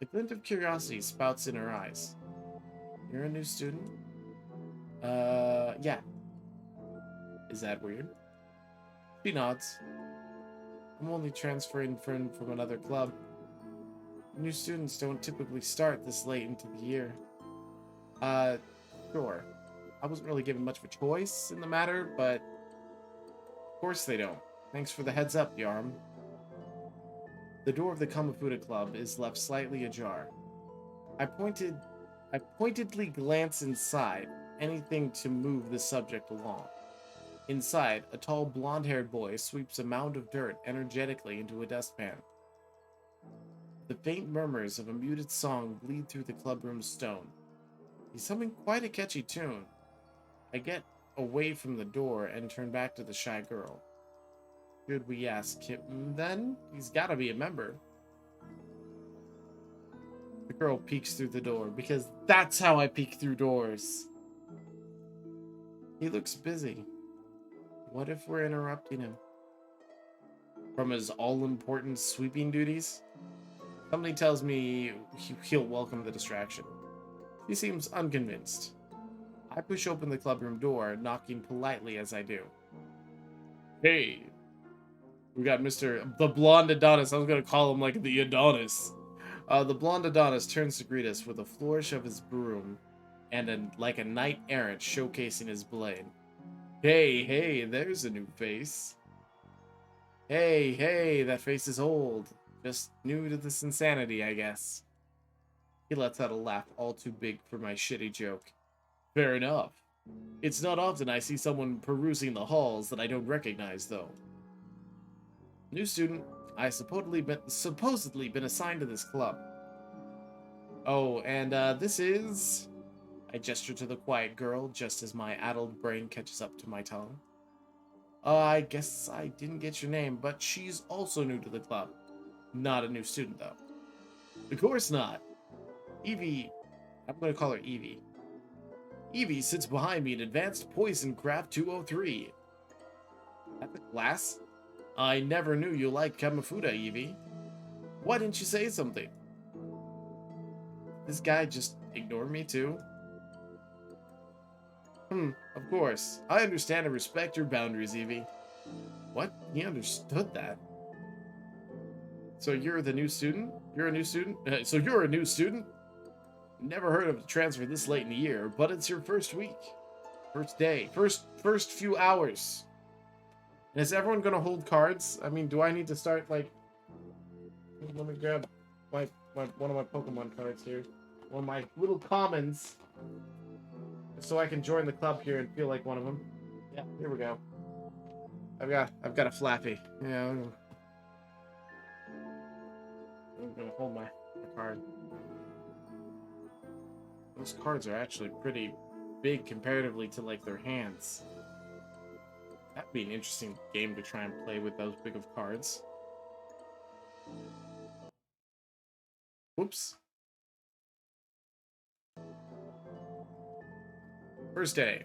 S1: A glint of curiosity spouts in her eyes. You're a new student? Yeah. Is that weird? She nods. I'm only transferring from another club. New students don't typically start this late into the year. Uh, sure. I wasn't really given much of a choice in the matter, but of course they don't. Thanks for the heads up, Yarm. The door of the Kamifuda Club is left slightly ajar. I pointedly glance inside, anything to move the subject along. Inside, a tall blonde-haired boy sweeps a mound of dirt energetically into a dustpan. The faint murmurs of a muted song bleed through the clubroom's stone. He's humming quite a catchy tune. I get away from the door and turn back to the shy girl. Should we ask him then? He's gotta be a member. The girl peeks through the door, because that's how I peek through doors. He looks busy. What if we're interrupting him? From his all-important sweeping duties? Something tells me he'll welcome the distraction. He seems unconvinced. I push open the clubroom door, knocking politely as I do. Hey, we got the blonde Adonis. I was gonna call him like the Adonis. The blonde Adonis turns to greet us with a flourish of his broom and like a knight errant showcasing his blade. Hey, there's a new face. Hey, that face is old. Just new to this insanity, I guess. He lets out a laugh all too big for my shitty joke. Fair enough. It's not often I see someone perusing the halls that I don't recognize, though. New student, I supposedly been assigned to this club. Oh, and this is... I gesture to the quiet girl just as my addled brain catches up to my tongue. I guess I didn't get your name, but she's also new to the club. Not a new student, though. Of course not. Evie... I'm gonna call her Evie. Evie sits behind me in Advanced Poison Craft 203. At the class? I never knew you liked Kamifuda, Evie. Why didn't you say something? This guy just ignored me, too? Of course. I understand and respect your boundaries, Evie. What? He understood that. So you're the new student? You're a new student? So you're a new student? Never heard of a transfer this late in the year, but it's your first week. First day. First few hours. And is everyone gonna hold cards? I mean, do I need to start, like... Let me grab one of my Pokemon cards here. One of my little commons. So I can join the club here and feel like one of them. Yeah, here we go. I've got a Flappy. Yeah, I'm gonna hold my card. Those cards are actually pretty big comparatively to, like, their hands. That'd be an interesting game to try and play with those big of cards. Whoops. First day.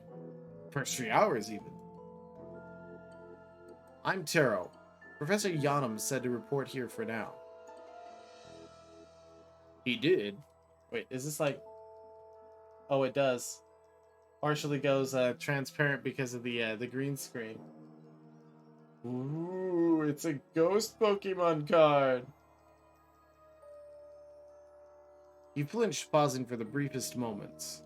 S1: First 3 hours, even. I'm Taro. Professor Yanum said to report here for now. He did? Wait, is this like... Oh, it does. Partially goes transparent because of the green screen. Ooh, it's a ghost Pokemon card. He flinched, pausing for the briefest moments.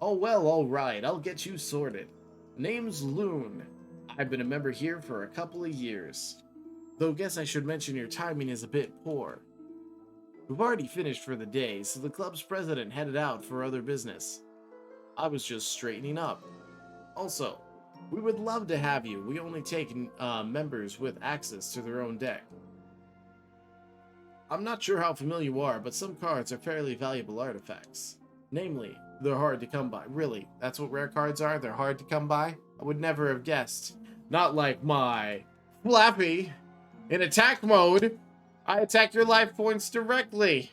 S1: Oh well, alright, I'll get you sorted. Name's Loon. I've been a member here for a couple of years. Though guess I should mention your timing is a bit poor. We've already finished for the day, so the club's president headed out for other business. I was just straightening up. Also, we would love to have you. We only take members with access to their own deck. I'm not sure how familiar you are, but some cards are fairly valuable artifacts. Namely, they're hard to come by. Really, that's what rare cards are? They're hard to come by? I would never have guessed. Not like my Flappy. In attack mode, I attack your life points directly.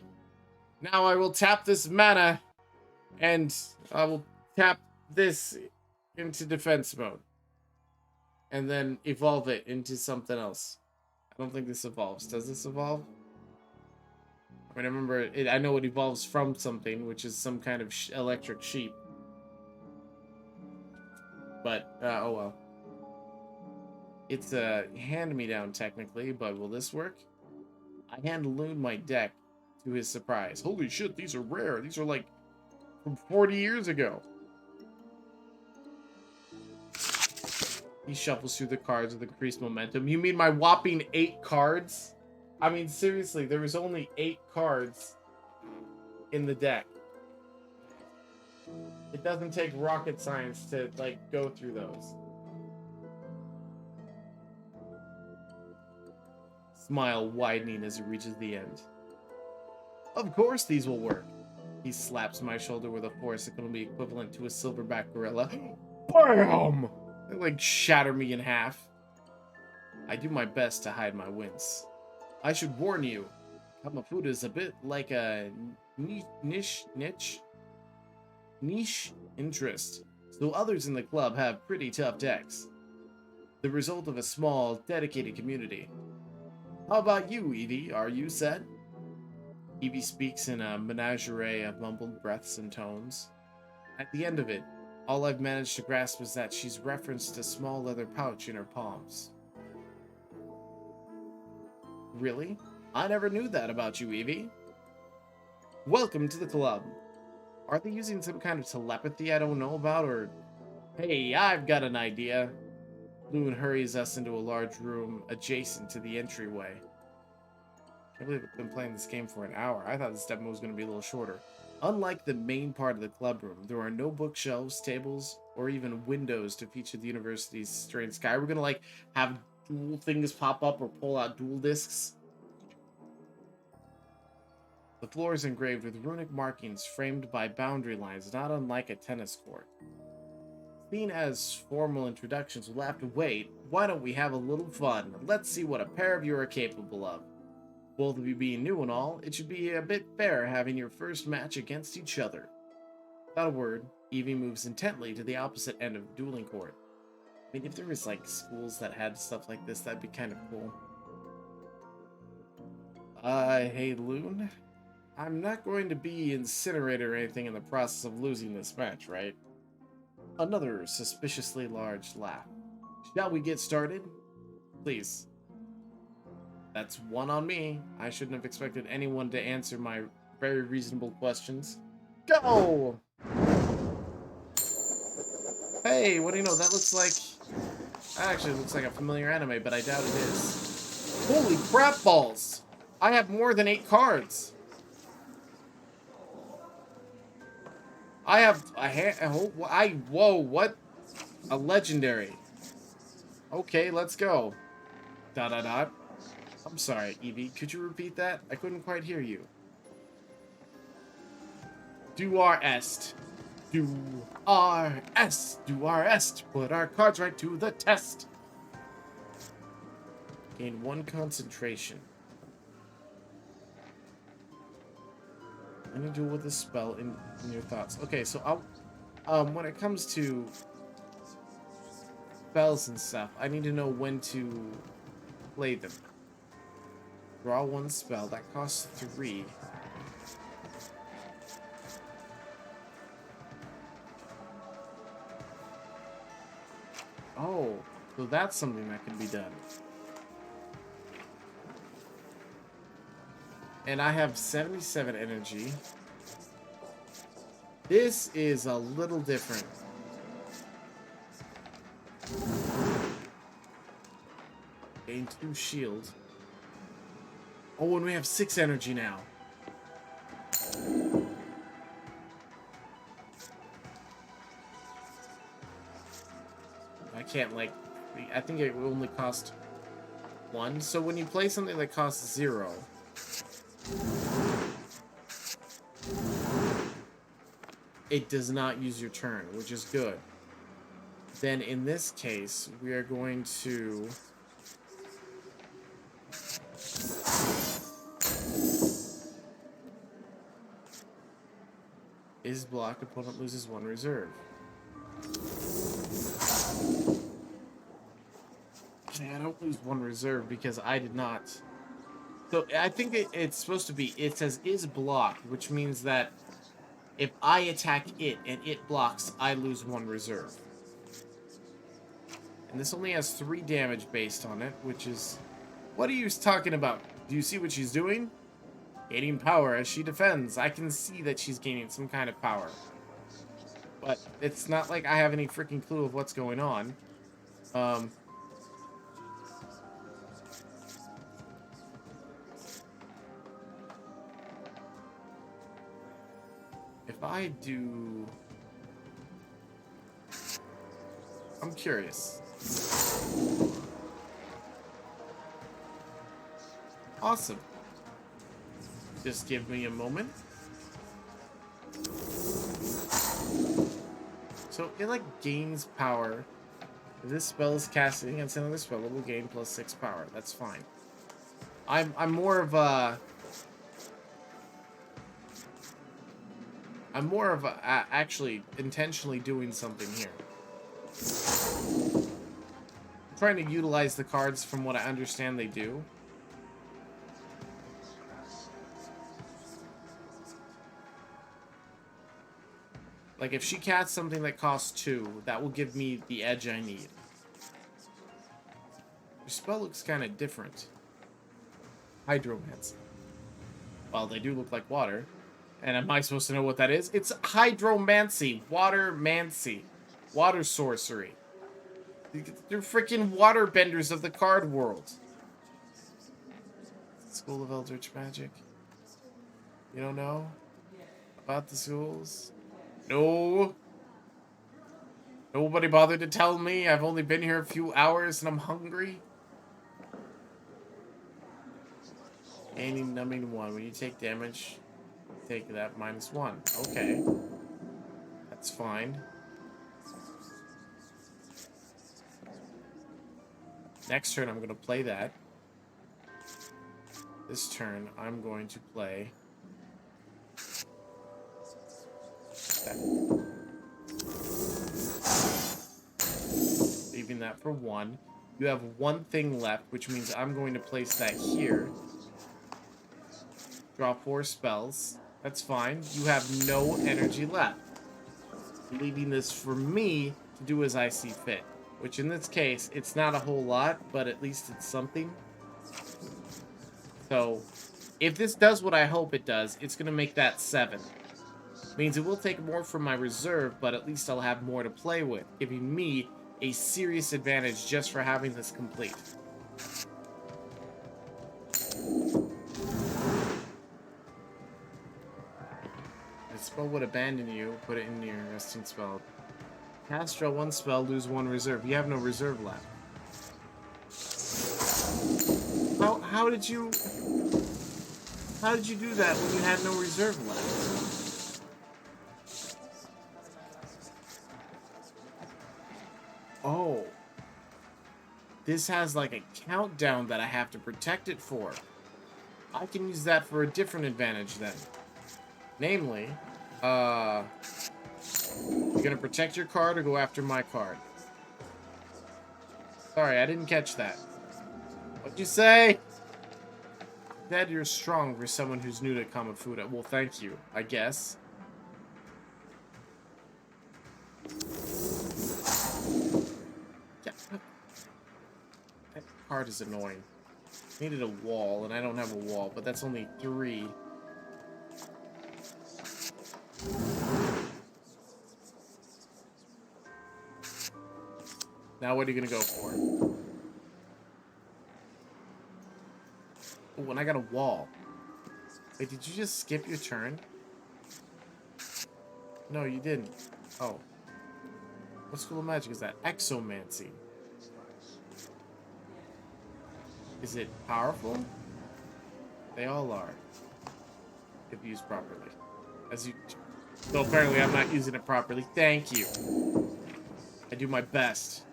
S1: Now I will tap this mana, and I will tap this into defense mode. And then evolve it into something else. I don't think this evolves. Does this evolve? I mean, I remember it, I know it evolves from something, which is some kind of electric sheep. But, oh well. It's a hand-me-down, technically, but will this work? I hand Loon my deck, to his surprise. Holy shit, these are rare. These are, like, from 40 years ago. He shuffles through the cards with increased momentum. You mean my whopping 8 cards? I mean, seriously, there was only 8 cards in the deck. It doesn't take rocket science to, like, go through those. Smile widening as it reaches the end. Of course these will work. He slaps my shoulder with a force that can be equivalent to a silverback gorilla. BAM! They, like, shatter me in half. I do my best to hide my wince. I should warn you, Kamifuda is a bit like a niche interest, so others in the club have pretty tough decks. The result of a small, dedicated community. How about you, Evie? Are you set? Evie speaks in a menagerie of mumbled breaths and tones. At the end of it, all I've managed to grasp is that she's referenced a small leather pouch in her palms. Really? I never knew that about you, Evie. Welcome to the club. Are they using some kind of telepathy I don't know about, or... Hey, I've got an idea. Loon hurries us into a large room adjacent to the entryway. I can't believe I've been playing this game for an hour. I thought this demo was going to be a little shorter. Unlike the main part of the club room, there are no bookshelves, tables, or even windows to feature the university's strange sky. We're going to, like, have dual things pop up or pull out dual discs. The floor is engraved with runic markings framed by boundary lines, not unlike a tennis court. Seen as formal introductions will have to wait, why don't we have a little fun? Let's see what a pair of you are capable of. Both of you being new and all, it should be a bit fair having your first match against each other. Without a word, Evie moves intently to the opposite end of the dueling court. I mean, if there was, like, schools that had stuff like this, that'd be kind of cool. Hey, Loon? I'm not going to be incinerated or anything in the process of losing this match, right? Another suspiciously large laugh. Shall we get started? Please. That's one on me. I shouldn't have expected anyone to answer my very reasonable questions. Go! Hey, what do you know? That looks like... That actually looks like a familiar anime, but I doubt it is. Holy crap balls! I have more than 8 cards. I have whoa, what? A legendary. Okay, let's go. Dot dot dot. I'm sorry, Evie. Could you repeat that? I couldn't quite hear you. Do our est. Do our est. Do our est. Put our cards right to the test. Gain 1 concentration. I'm gonna deal with this spell in your thoughts. Okay, so when it comes to spells and stuff, I need to know when to play them. Draw 1 spell. That costs 3. Oh, so that's something that can be done. And I have 77 energy. This is a little different. Gain 2 shield. Oh, and we have 6 energy now. I can't, like... I think it will only cost 1. So when you play something that costs 0... it does not use your turn, which is good. Then in this case, we are going to... is blocked, opponent loses 1 reserve. Okay, I don't lose 1 reserve because I did not. So I think it's supposed to be, it says is blocked, which means that if I attack it and it blocks, I lose 1 reserve. And this only has 3 damage based on it, which is... What are you talking about? Do you see what she's doing? Gaining power as she defends. I can see that she's gaining some kind of power. But it's not like I have any freaking clue of what's going on. If I do... I'm curious. Awesome. Just give me a moment. So it like gains power. If this spell is casted against another spell, it will gain +6 power. That's fine. I'm more of a actually intentionally doing something here. I'm trying to utilize the cards from what I understand they do. Like, if she casts something that costs 2, that will give me the edge I need. Your spell looks kind of different. Hydromancy. Well, they do look like water. And am I supposed to know what that is? It's hydromancy. Watermancy. Water sorcery. They're freaking water benders of the card world. School of Eldritch Magic. You don't know about the schools? No. Nobody bothered to tell me. I've only been here a few hours and I'm hungry. Gaining numbing 1. When you take damage, take that -1. Okay. That's fine. Next turn, I'm going to play that. This turn, I'm going to play... that. Leaving that for 1. You have 1 thing left, which means I'm going to place that here. Draw 4 spells. That's fine. You have no energy left. leaving this for me to do as I see fit. Which in this case, it's not a whole lot, but at least it's something. So, if this does what I hope it does, it's going to make that 7. Means it will take more from my reserve, but at least I'll have more to play with, giving me a serious advantage just for having this complete. The spell would abandon you, put it in your resting spell. Cast, draw 1 spell, lose 1 reserve. You have no reserve left. How did you do that when you had no reserve left? Oh. This has like a countdown that I have to protect it for. I can use that for a different advantage then. Namely, you're gonna protect your card or go after my card. Sorry, I didn't catch that. What'd you say? Dad, you're strong for someone who's new to Kamifuda. Well, thank you, I guess. Yeah. That card is annoying. Needed a wall, and I don't have a wall, but that's only 3. Now what are you gonna go for? Oh, and I got a wall. Wait, did you just skip your turn? No, you didn't. Oh. What school of magic is that? Exomancy. Is it powerful? They all are. If used properly. As you... So apparently I'm not using it properly. Thank you. I do my best.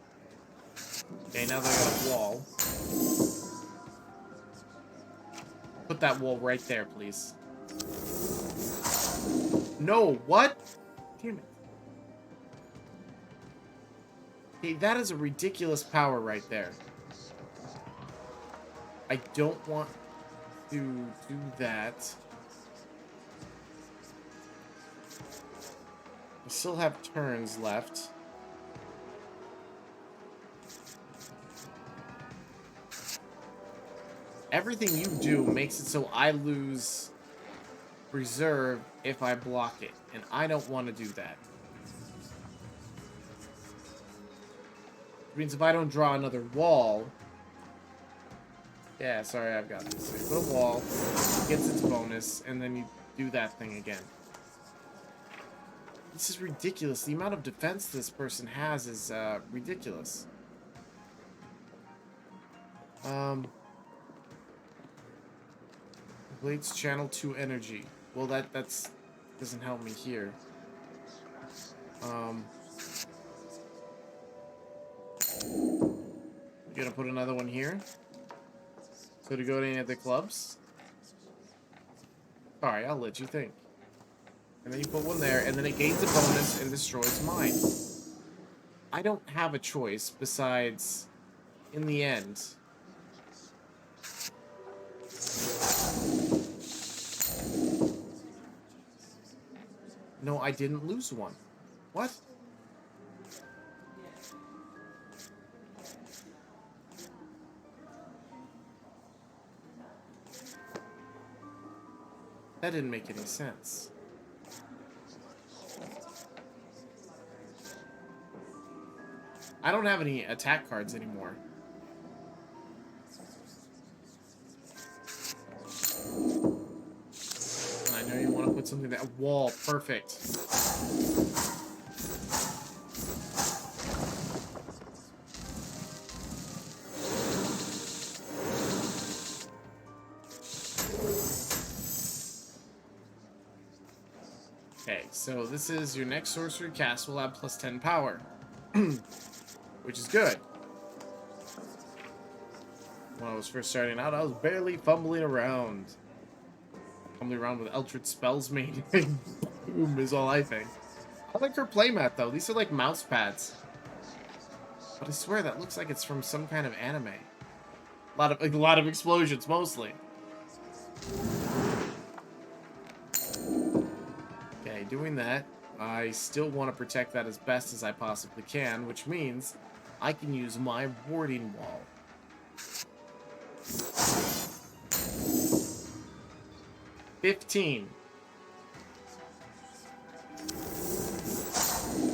S1: Okay, now that I got a wall. Put that wall right there, please. No, what? Damn it. Okay, that is a ridiculous power right there. I don't want to do that. I still have turns left. Everything you do makes it so I lose reserve if I block it, and I don't want to do that. It means if I don't draw another wall... Yeah, sorry, I've got this. So you put a wall, gets its bonus, and then you do that thing again. This is ridiculous. The amount of defense this person has is ridiculous. Blades channel 2 energy. Well, that's doesn't help me here. You gonna put another one here? So to go to any of the clubs? Sorry, I'll let you think. And then you put one there, and then it gains a bonus and destroys mine. I don't have a choice besides, in the end... No, I didn't lose one. What? That didn't make any sense. I don't have any attack cards anymore. And I know you want to put something that wall. Perfect. Okay, so this is your next sorcery cast will have plus 10 power. Which is good. When I was first starting out, I was barely fumbling around. Fumbling around with Eldritch spells made. Boom is all I think. I like her playmat though. These are like mouse pads. But I swear that looks like it's from some kind of anime. A lot of explosions mostly. Okay, doing that. I still want to protect that as best as I possibly can, which means I can use my warding wall. 15.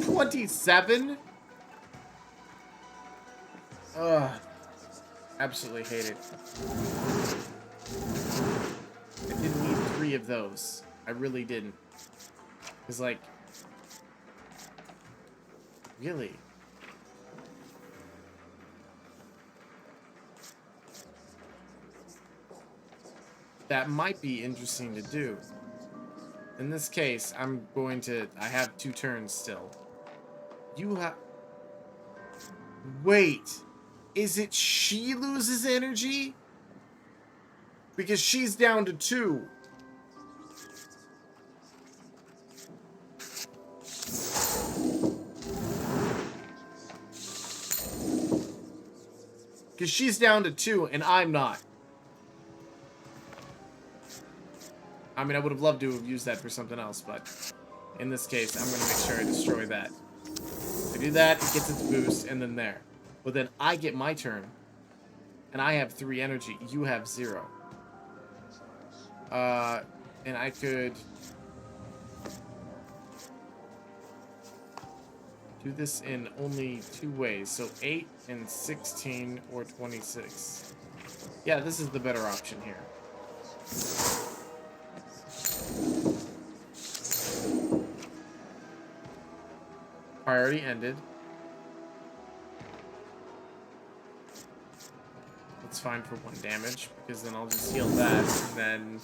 S1: 27? Ugh. Absolutely hate it. I didn't need 3 of those. I really didn't. Because, like... Really? That might be interesting to do. In this case, I'm going to... I have 2 turns still. You have... Wait! Is it she loses energy? Because she's down to 2. Because she's down to 2 and I'm not. I mean, I would have loved to have used that for something else, but in this case, I'm going to make sure I destroy that. If I do that, it gets its boost, and then there. But then I get my turn, and I have 3 energy. You have 0. And I could do this in only 2 ways. So 8 and 16 or 26. Yeah, this is the better option here. Priority ended. It's fine for 1 damage, because then I'll just heal that, and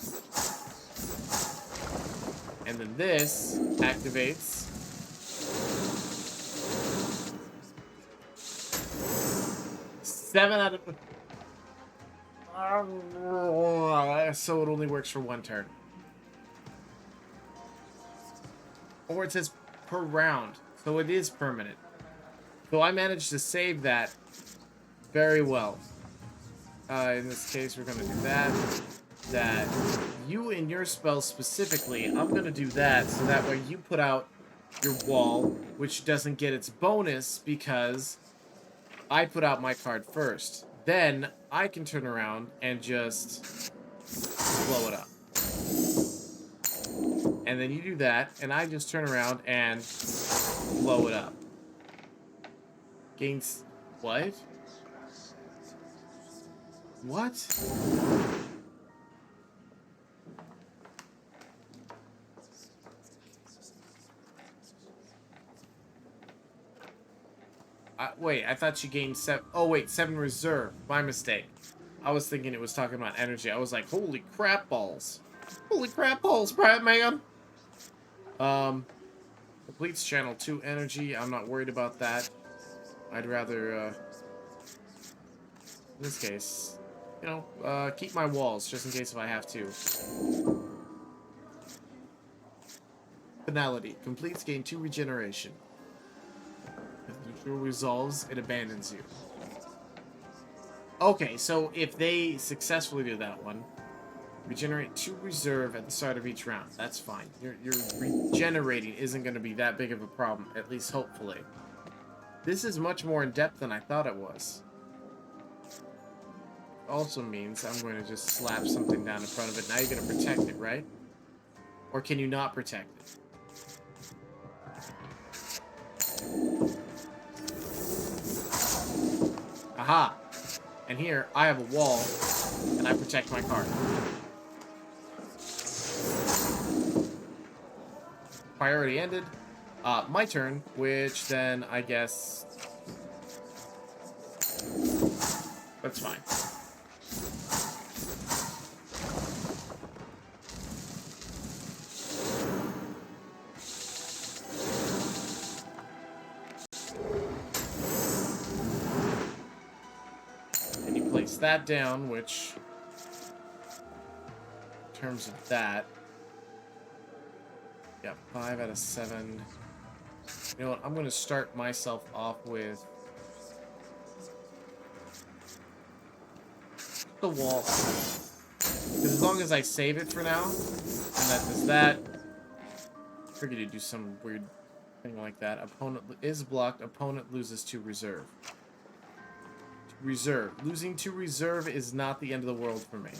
S1: then this activates. Seven out of... So it only works for 1 turn. Or it says per round. So it is permanent. So I managed to save that very well. In this case, we're going to do that. You and your spell specifically, I'm going to do that so that way you put out your wall, which doesn't get its bonus because I put out my card first. Then I can turn around and just blow it up. And then you do that, and I just turn around and blow it up. Gains... What? What? Wait, I thought she gained 7... Oh, wait, 7 reserve. My mistake. I was thinking it was talking about energy. I was like, holy crap balls. Holy crap balls, Batman! Completes channel 2 energy. I'm not worried about that. I'd rather, in this case, you know, keep my walls, just in case if I have to. Finality. Completes gain 2 regeneration. If the neutral resolves, it abandons you. Okay, so if they successfully do that one, regenerate 2 reserve at the start of each round. That's fine. Your regenerating isn't going to be that big of a problem, at least hopefully. This is much more in-depth than I thought it was. Also means I'm going to just slap something down in front of it. Now you're going to protect it, right? Or can you not protect it? Aha! And here, I have a wall, and I protect my card. Priority ended. My turn, which then, I guess... That's fine. And you place that down, which... In terms of that... Yeah, 5 out of 7. You know what? I'm going to start myself off with the wall. Because as long as I save it for now, and that does that, figured he'd do some weird thing like that. Opponent is blocked. Opponent loses to reserve. Reserve. Losing to reserve is not the end of the world for me.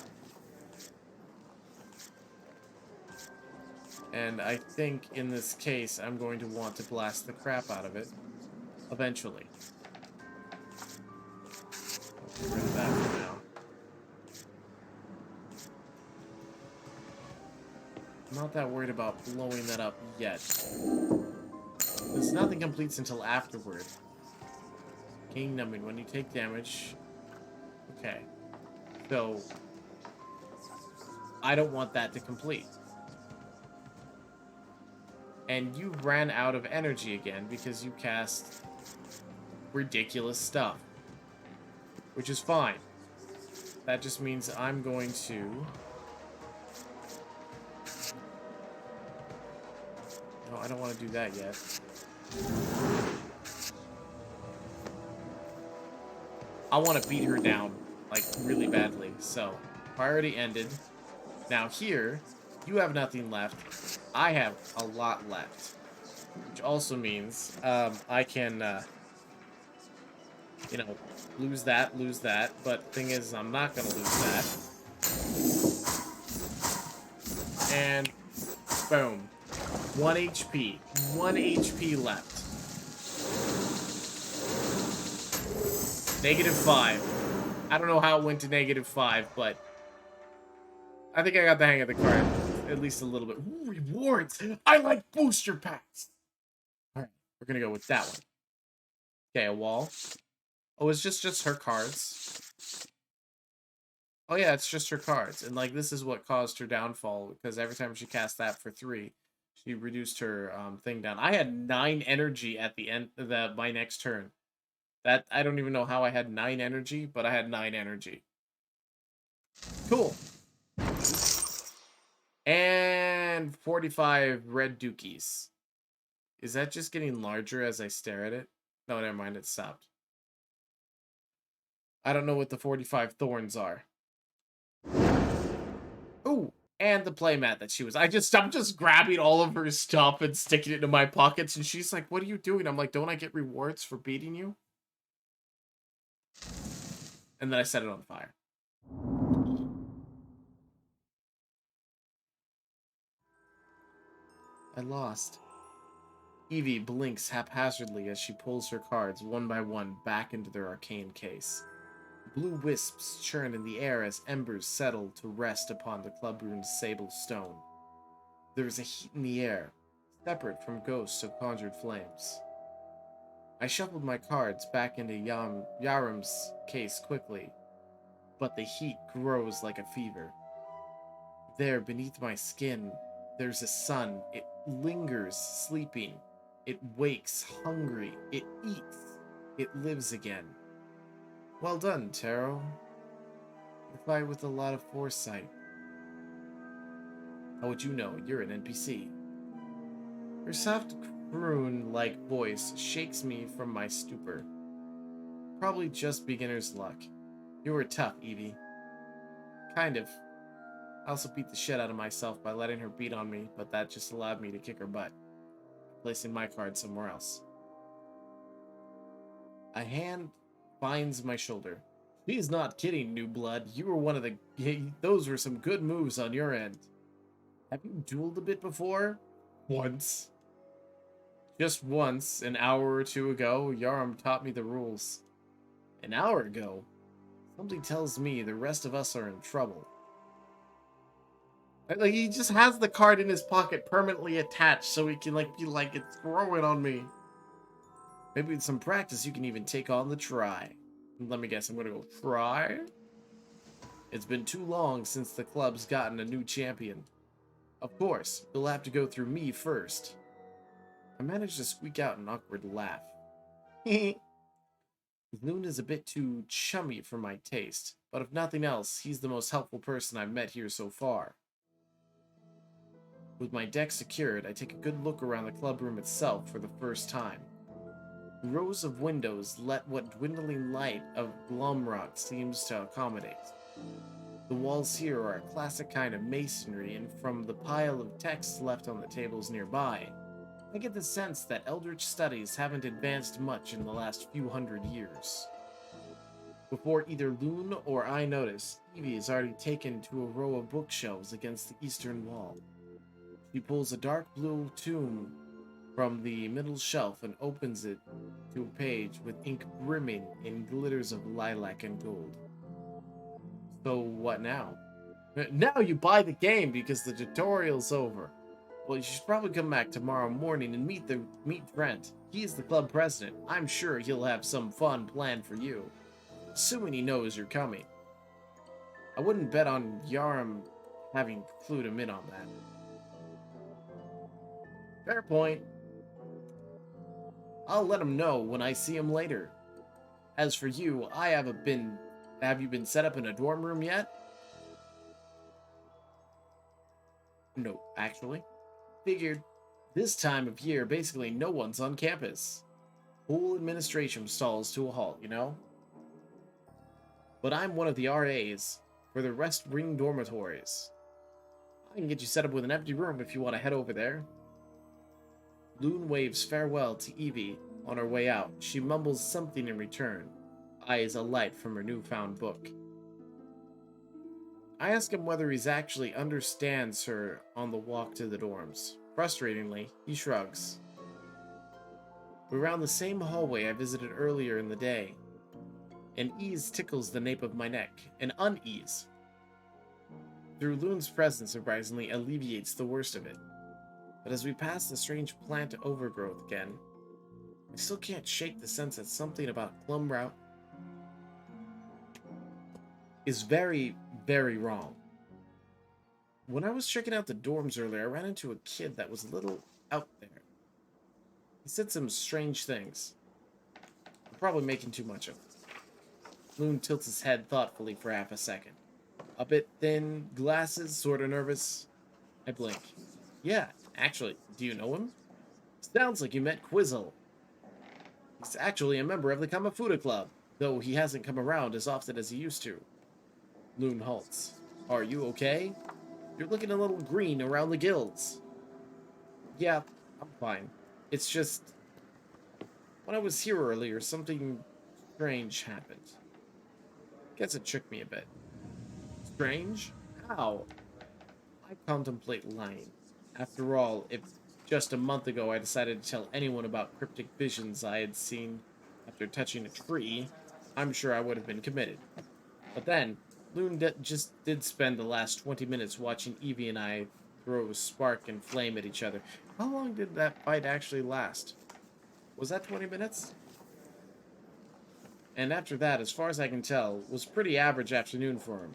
S1: And I think in this case, I'm going to want to blast the crap out of it eventually. I'll get rid of that for now. I'm not that worried about blowing that up yet. Because nothing completes until afterward. Gain numbing. When you take damage... Okay. So... I don't want that to complete. And you ran out of energy again because you cast ridiculous stuff. Which is fine. That just means I'm going to... No, I don't want to do that yet. I want to beat her down, like, really badly. So, priority ended. Now here, you have nothing left. I have a lot left. Which also means I can, you know, lose that. But thing is, I'm not going to lose that. And boom. 1 HP. 1 HP left. -5. I don't know how it went to -5, but I think I got the hang of the card. At least a little bit. Ooh, rewards! I like booster packs! Alright, we're gonna go with that one. Okay, a wall. Oh, it's just her cards. Oh yeah, it's just her cards. And like, this is what caused her downfall, because every time she cast that for 3, she reduced her thing down. I had 9 energy at the end of my next turn. That, I don't even know how I had 9 energy, but I had 9 energy. Cool. And 45 red dookies. Is that just getting larger as I stare at it? No, never mind, it stopped. I don't know what the 45 thorns are. Ooh, and the playmat that she was. I'm just grabbing all of her stuff and sticking it into my pockets, and she's like, "What are you doing?" I'm like, "Don't I get rewards for beating you?" And then I set it on fire. I lost. Evie blinks haphazardly as she pulls her cards one by one back into their arcane case. Blue wisps churn in the air as embers settle to rest upon the club-ruined sable stone. There is a heat in the air, separate from ghosts of conjured flames. I shuffled my cards back into Yaram's case quickly, but the heat grows like a fever. There, beneath my skin, there's a sun. It lingers, sleeping. It wakes, hungry. It eats. It lives again. Well done, Taro. You fight with a lot of foresight. How would you know? You're an NPC. Her soft croon-like voice shakes me from my stupor. Probably just beginner's luck. You were tough, Evie. Kind of. I also beat the shit out of myself by letting her beat on me, but that just allowed me to kick her butt, placing my card somewhere else. A hand finds my shoulder. He's not kidding, new blood. You were one of the... Those were some good moves on your end. Have you dueled a bit before? Once. Just once, an hour or two ago, Yaram taught me the rules. An hour ago? Something tells me the rest of us are in trouble. Like, he just has the card in his pocket permanently attached so he can, like, be like, it's growing on me. Maybe with some practice you can even take on the try. Let me guess, I'm gonna go try? It's been too long since the club's gotten a new champion. Of course, you'll have to go through me first. I managed to squeak out an awkward laugh. Loon is a bit too chummy for my taste, but if nothing else, he's the most helpful person I've met here so far. With my deck secured, I take a good look around the club room itself for the first time. Rows of windows let what dwindling light of Glumrock seems to accommodate. The walls here are a classic kind of masonry, and from the pile of texts left on the tables nearby, I get the sense that Eldritch studies haven't advanced much in the last few hundred years. Before either Loon or I notice, Evie is already taken to a row of bookshelves against the eastern wall. She pulls a dark blue tome from the middle shelf and opens it to a page with ink brimming in glitters of lilac and gold. So what now? Now you buy the game because the tutorial's over. Well, you should probably come back tomorrow morning and meet Brent. He is the club president. I'm sure he'll have some fun planned for you, assuming he knows you're coming. I wouldn't bet on Yaram having clued him in on that. Fair point. I'll let him know when I see him later. As for you, have you been set up in a dorm room yet? No, actually. Figured this time of year, basically no one's on campus. Whole administration stalls to a halt, you know? But I'm one of the RAs for the Rest Ring dormitories. I can get you set up with an empty room if you want to head over there. Loon waves farewell to Evie on her way out. She mumbles something in return, eyes alight from her newfound book. I ask him whether he's actually understands her on the walk to the dorms. Frustratingly, he shrugs. We're around the same hallway I visited earlier in the day. An ease tickles the nape of my neck. An unease, through Loon's presence, surprisingly alleviates the worst of it. But as we pass the strange plant overgrowth again, I still can't shake the sense that something about Plum Route is very, very wrong. When I was checking out the dorms earlier, I ran into a kid that was a little out there. He said some strange things. I'm probably making too much of it. Loon tilts his head thoughtfully for half a second. A bit thin, glasses, sorta nervous. I blink. Yeah, actually, do you know him? Sounds like you met Quizzle. He's actually a member of the Kamifuda Club, though he hasn't come around as often as he used to. Loon halts. Are you okay? You're looking a little green around the gills. Yeah, I'm fine. It's just, when I was here earlier, something strange happened. Guess it shook me a bit. Strange? How? I contemplate lying. After all, if just a month ago I decided to tell anyone about cryptic visions I had seen after touching a tree, I'm sure I would have been committed. But then, Loon just did spend the last 20 minutes watching Evie and I throw spark and flame at each other. How long did that fight actually last? Was that 20 minutes? And after that, as far as I can tell, was pretty average afternoon for him.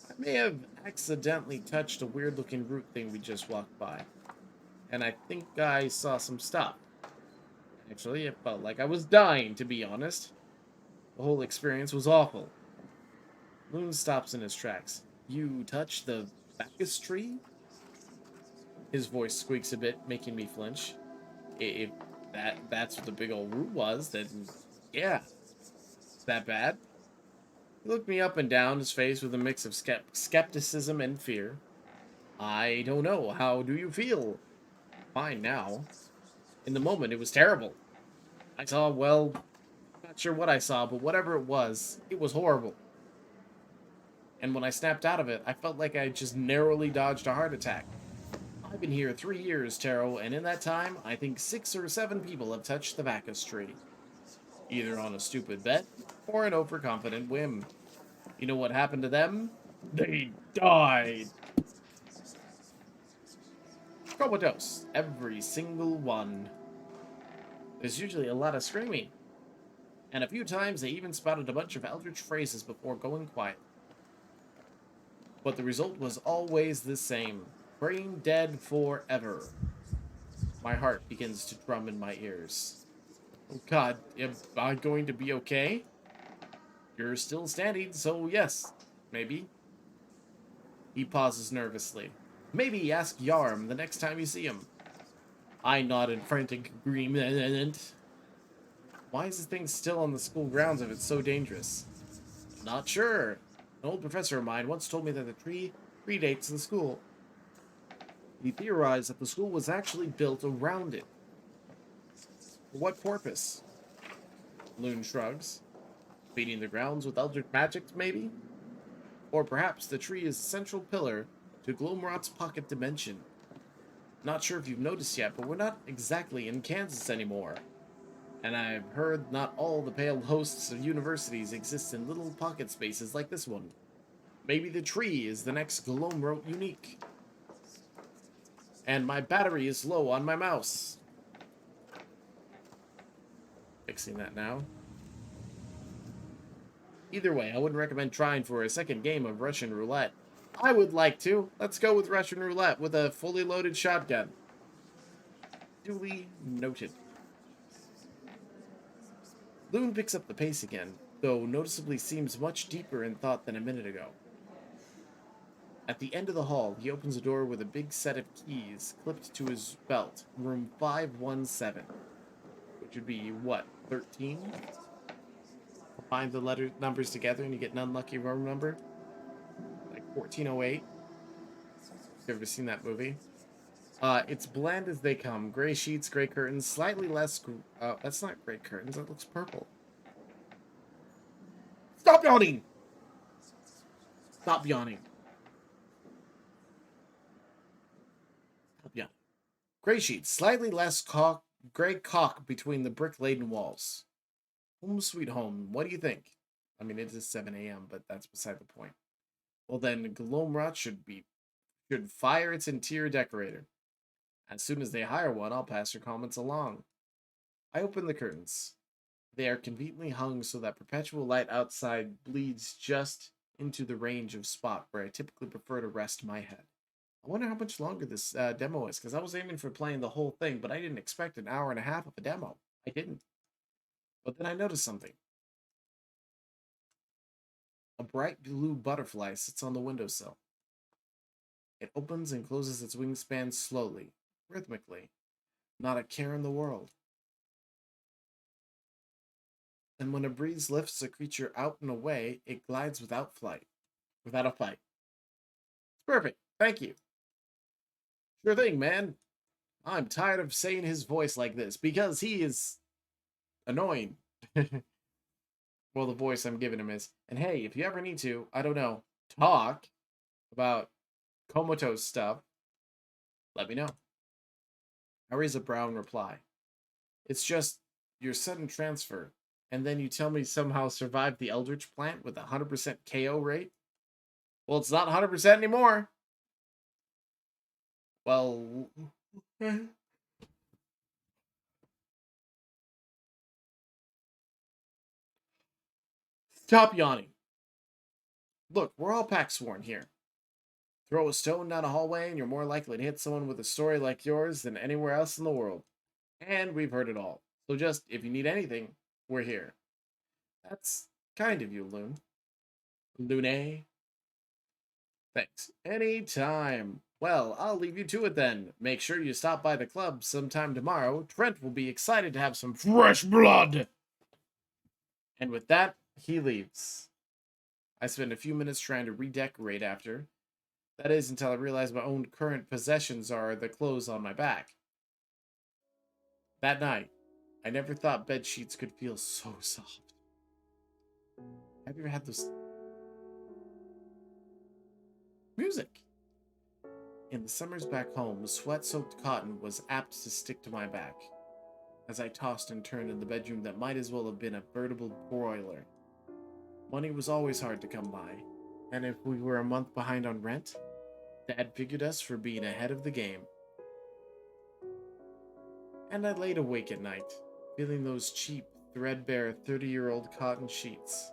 S1: I may have accidentally touched a weird-looking root thing we just walked by. And I think I saw some stuff. Actually, it felt like I was dying, to be honest. The whole experience was awful. Loon stops in his tracks. You touched the Bacchus tree? His voice squeaks a bit, making me flinch. If that's what the big old root was, then yeah. Is that bad? He looked me up and down, his face with a mix of skepticism and fear. I don't know. How do you feel? Fine now. In the moment, it was terrible. I saw, well, not sure what I saw, but whatever it was horrible. And when I snapped out of it, I felt like I just narrowly dodged a heart attack. I've been here 3 years, Taro, and in that time, I think 6 or 7 people have touched the Bacchus tree. Either on a stupid bet, or an overconfident whim. You know what happened to them? They died! Comatose. Every single one. There's usually a lot of screaming. And a few times they even spouted a bunch of eldritch phrases before going quiet. But the result was always the same. Brain dead forever. My heart begins to drum in my ears. Oh god, am I going to be okay? You're still standing, so yes, maybe. He pauses nervously. Maybe ask Yarm the next time you see him. I nod in frantic agreement. Why is this thing still on the school grounds if it's so dangerous? Not sure. An old professor of mine once told me that the tree predates the school. He theorized that the school was actually built around it. For what purpose? Loon shrugs. Feeding the grounds with eldritch magic, maybe? Or perhaps the tree is a central pillar to Gloomrot's pocket dimension. Not sure if you've noticed yet, but we're not exactly in Kansas anymore. And I've heard not all the pale hosts of universities exist in little pocket spaces like this one. Maybe the tree is the next Gloomrot unique. And my battery is low on my mouse. Fixing that now. Either way, I wouldn't recommend trying for a second game of Russian roulette. I would like to. Let's go with Russian roulette with a fully loaded shotgun. Duly noted. Loon picks up the pace again, though noticeably seems much deeper in thought than a minute ago. At the end of the hall, he opens a door with a big set of keys clipped to his belt. Room 517. Which would be, what, 13? Combine the numbers together and you get an unlucky room number. Like 1408. You ever seen that movie? It's bland as they come. Gray sheets, gray curtains, slightly less... that's not gray curtains. That looks purple. Stop yawning! Stop yawning. Stop yawning. Gray sheets, slightly less gray caulk between the brick-laden walls. Home sweet home. What do you think? I mean, it is 7 a.m., but that's beside the point. Well, then, Glomrot should fire its interior decorator. As soon as they hire one, I'll pass your comments along. I open the curtains. They are conveniently hung so that perpetual light outside bleeds just into the range of spot where I typically prefer to rest my head. I wonder how much longer this demo is, because I was aiming for playing the whole thing, but I didn't expect an hour and a half of a demo. I didn't. But then I noticed something. A bright blue butterfly sits on the windowsill. It opens and closes its wingspan slowly, rhythmically. Not a care in the world. And when a breeze lifts a creature out and away, it glides without a fight. It's perfect. Thank you. Sure thing, man. I'm tired of saying his voice like this because he is annoying. Well, the voice I'm giving him is. And hey, if you ever need to, I don't know, talk about comatose stuff, let me know. I raise a brown reply. It's just your sudden transfer, and then you tell me somehow survived the Eldritch plant with a 100% KO rate? Well, it's not 100% anymore. Well... Stop yawning. Look, we're all pack sworn here. Throw a stone down a hallway and you're more likely to hit someone with a story like yours than anywhere else in the world. And we've heard it all. So just, if you need anything, we're here. That's kind of you, Loon. Lune. Thanks. Anytime. Well, I'll leave you to it then. Make sure you stop by the club sometime tomorrow. Trent will be excited to have some fresh blood. And with that, he leaves. I spend a few minutes trying to redecorate after. That is until I realize my own current possessions are the clothes on my back. That night, I never thought bed sheets could feel so soft. Have you ever had this music? In the summers back home, sweat-soaked cotton was apt to stick to my back as I tossed and turned in the bedroom that might as well have been a veritable broiler. Money was always hard to come by, and if we were a month behind on rent, Dad figured us for being ahead of the game. And I laid awake at night, feeling those cheap, threadbare 30-year-old cotton sheets,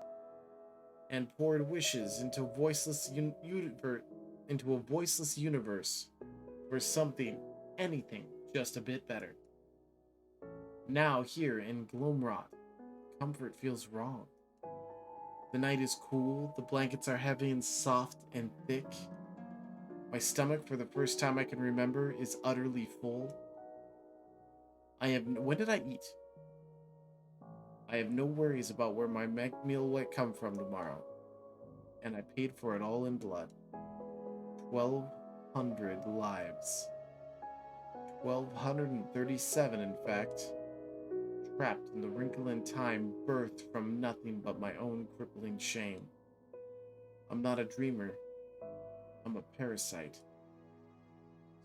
S1: and poured wishes into a voiceless universe for something, anything, just a bit better. Now, here in Gloomrot, comfort feels wrong. The night is cool, the blankets are heavy and soft and thick. My stomach, for the first time I can remember, is utterly full. When did I eat? I have no worries about where my meal will come from tomorrow. and I paid for it all in blood. 1,200 lives. 1,237, in fact. Trapped in the wrinkle in time, birthed from nothing but my own crippling shame. I'm not a dreamer. I'm a parasite.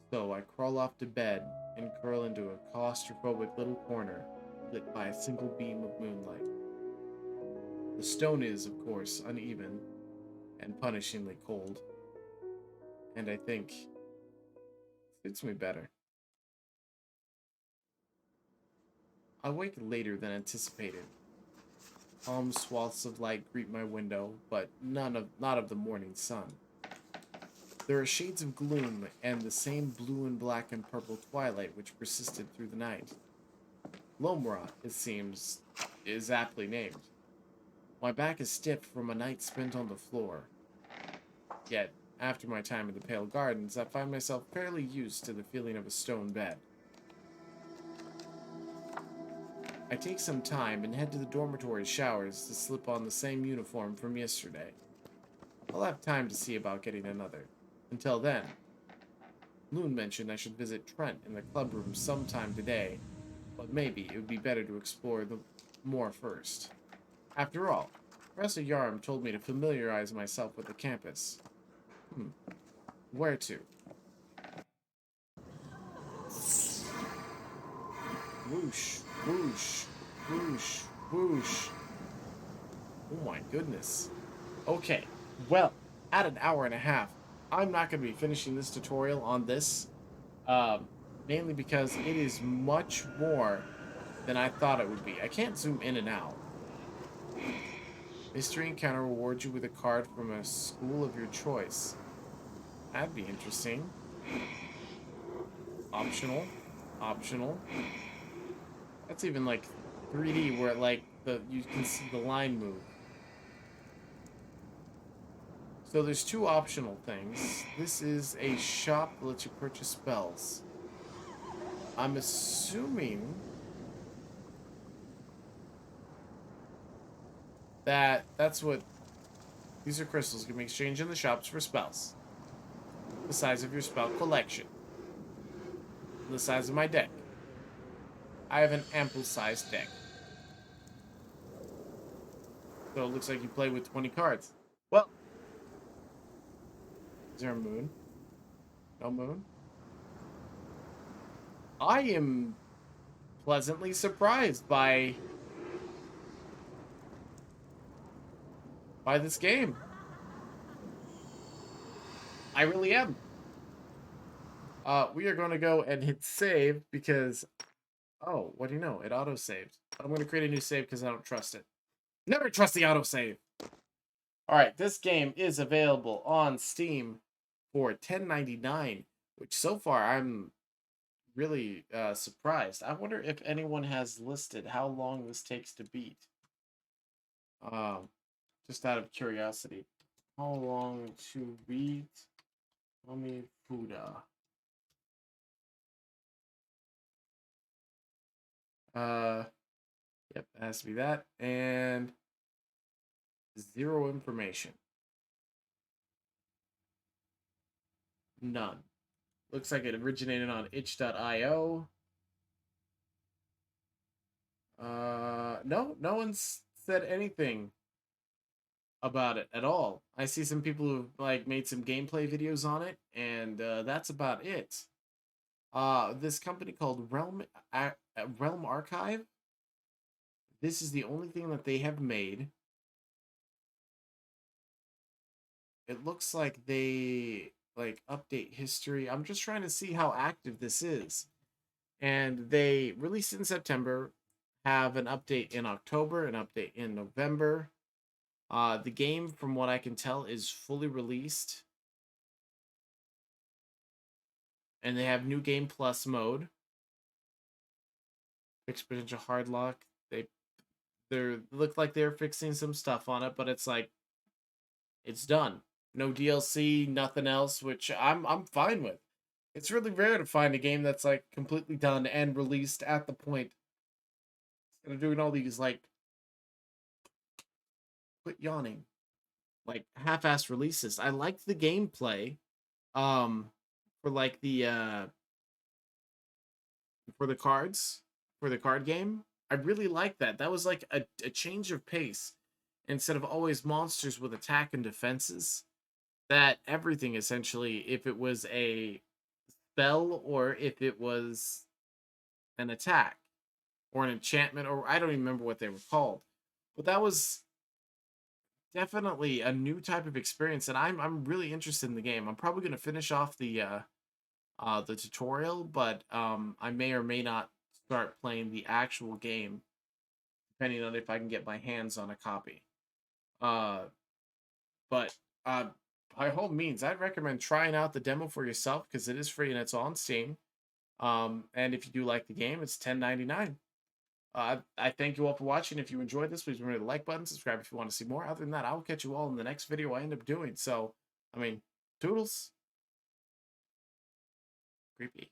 S1: So I crawl off to bed and curl into a claustrophobic little corner, lit by a single beam of moonlight. The stone is, of course, uneven and punishingly cold, and I think it suits me better. I wake later than anticipated. Calm swaths of light greet my window, but not of the morning sun. There are shades of gloom and the same blue and black and purple twilight which persisted through the night. Lomra, it seems, is aptly named. My back is stiff from a night spent on the floor. Yet, after my time in the Pale Gardens, I find myself fairly used to the feeling of a stone bed. I take some time and head to the dormitory showers to slip on the same uniform from yesterday. I'll have time to see about getting another. Until then, Loon mentioned I should visit Trent in the club room sometime today, but maybe it would be better to explore the more first. After all, Professor Yarm told me to familiarize myself with the campus. Where to? Whoosh, whoosh, whoosh, whoosh. Oh my goodness. Okay, well, at an hour and a half, I'm not going to be finishing this tutorial on this, mainly because it is much more than I thought it would be. I can't zoom in and out. Mystery Encounter rewards you with a card from a school of your choice. That'd be interesting. Optional. Optional. That's even like 3D where like you can see the line move. So there's two optional things. This is a shop that lets you purchase spells. I'm assuming that's what these are. Crystals can be exchanged in the shops for spells. The size of your spell collection. The size of my deck. I have an ample sized deck. So it looks like you play with 20 cards. Well, is there a moon? No moon? I am pleasantly surprised by this game. I really am. We are going to go and hit save because, oh, what do you know? It auto-saved. I'm going to create a new save because I don't trust it. Never trust the auto-save. All right, this game is available on Steam for $10.99, which so far I'm really surprised. I wonder if anyone has listed how long this takes to beat. Just out of curiosity. How long to beat Kamifuda? Yep, it has to be that. And zero information. None. Looks like it originated on itch.io. No one's said anything about it at all. I see some people who've like made some gameplay videos on it, and that's about it. This company called Realm Archive. This is the only thing that they have made. It looks like they like update history. I'm just trying to see how active this is. And they released it in September, have an update in October, an update in November. The game, from what I can tell, is fully released. And they have New Game Plus mode. Fixed potential hard lock. They look like they're fixing some stuff on it, but it's like it's done. No DLC, nothing else, which I'm fine with. It's really rare to find a game that's like completely done and released at the point. Instead of doing all these like quit yawning. like half-assed releases. I liked the gameplay um for like the for the cards for the card game. I really liked that. That was like a change of pace instead of always monsters with attack and defenses. That everything essentially, if it was a spell or if it was an attack or an enchantment, or I don't even remember what they were called, but that was definitely a new type of experience, and I'm really interested in the game. I'm probably going to finish off the tutorial, but I may or may not start playing the actual game depending on if I can get my hands on a copy. Uh, but by all means, I'd recommend trying out the demo for yourself because it is free and it's on Steam. And if you do like the game, it's 10.99. I thank you all for watching. If you enjoyed this, please remember the like button, subscribe if you want to see more. Other than that, I will catch you all in the next video I end up doing. So, I mean, toodles. Creepy.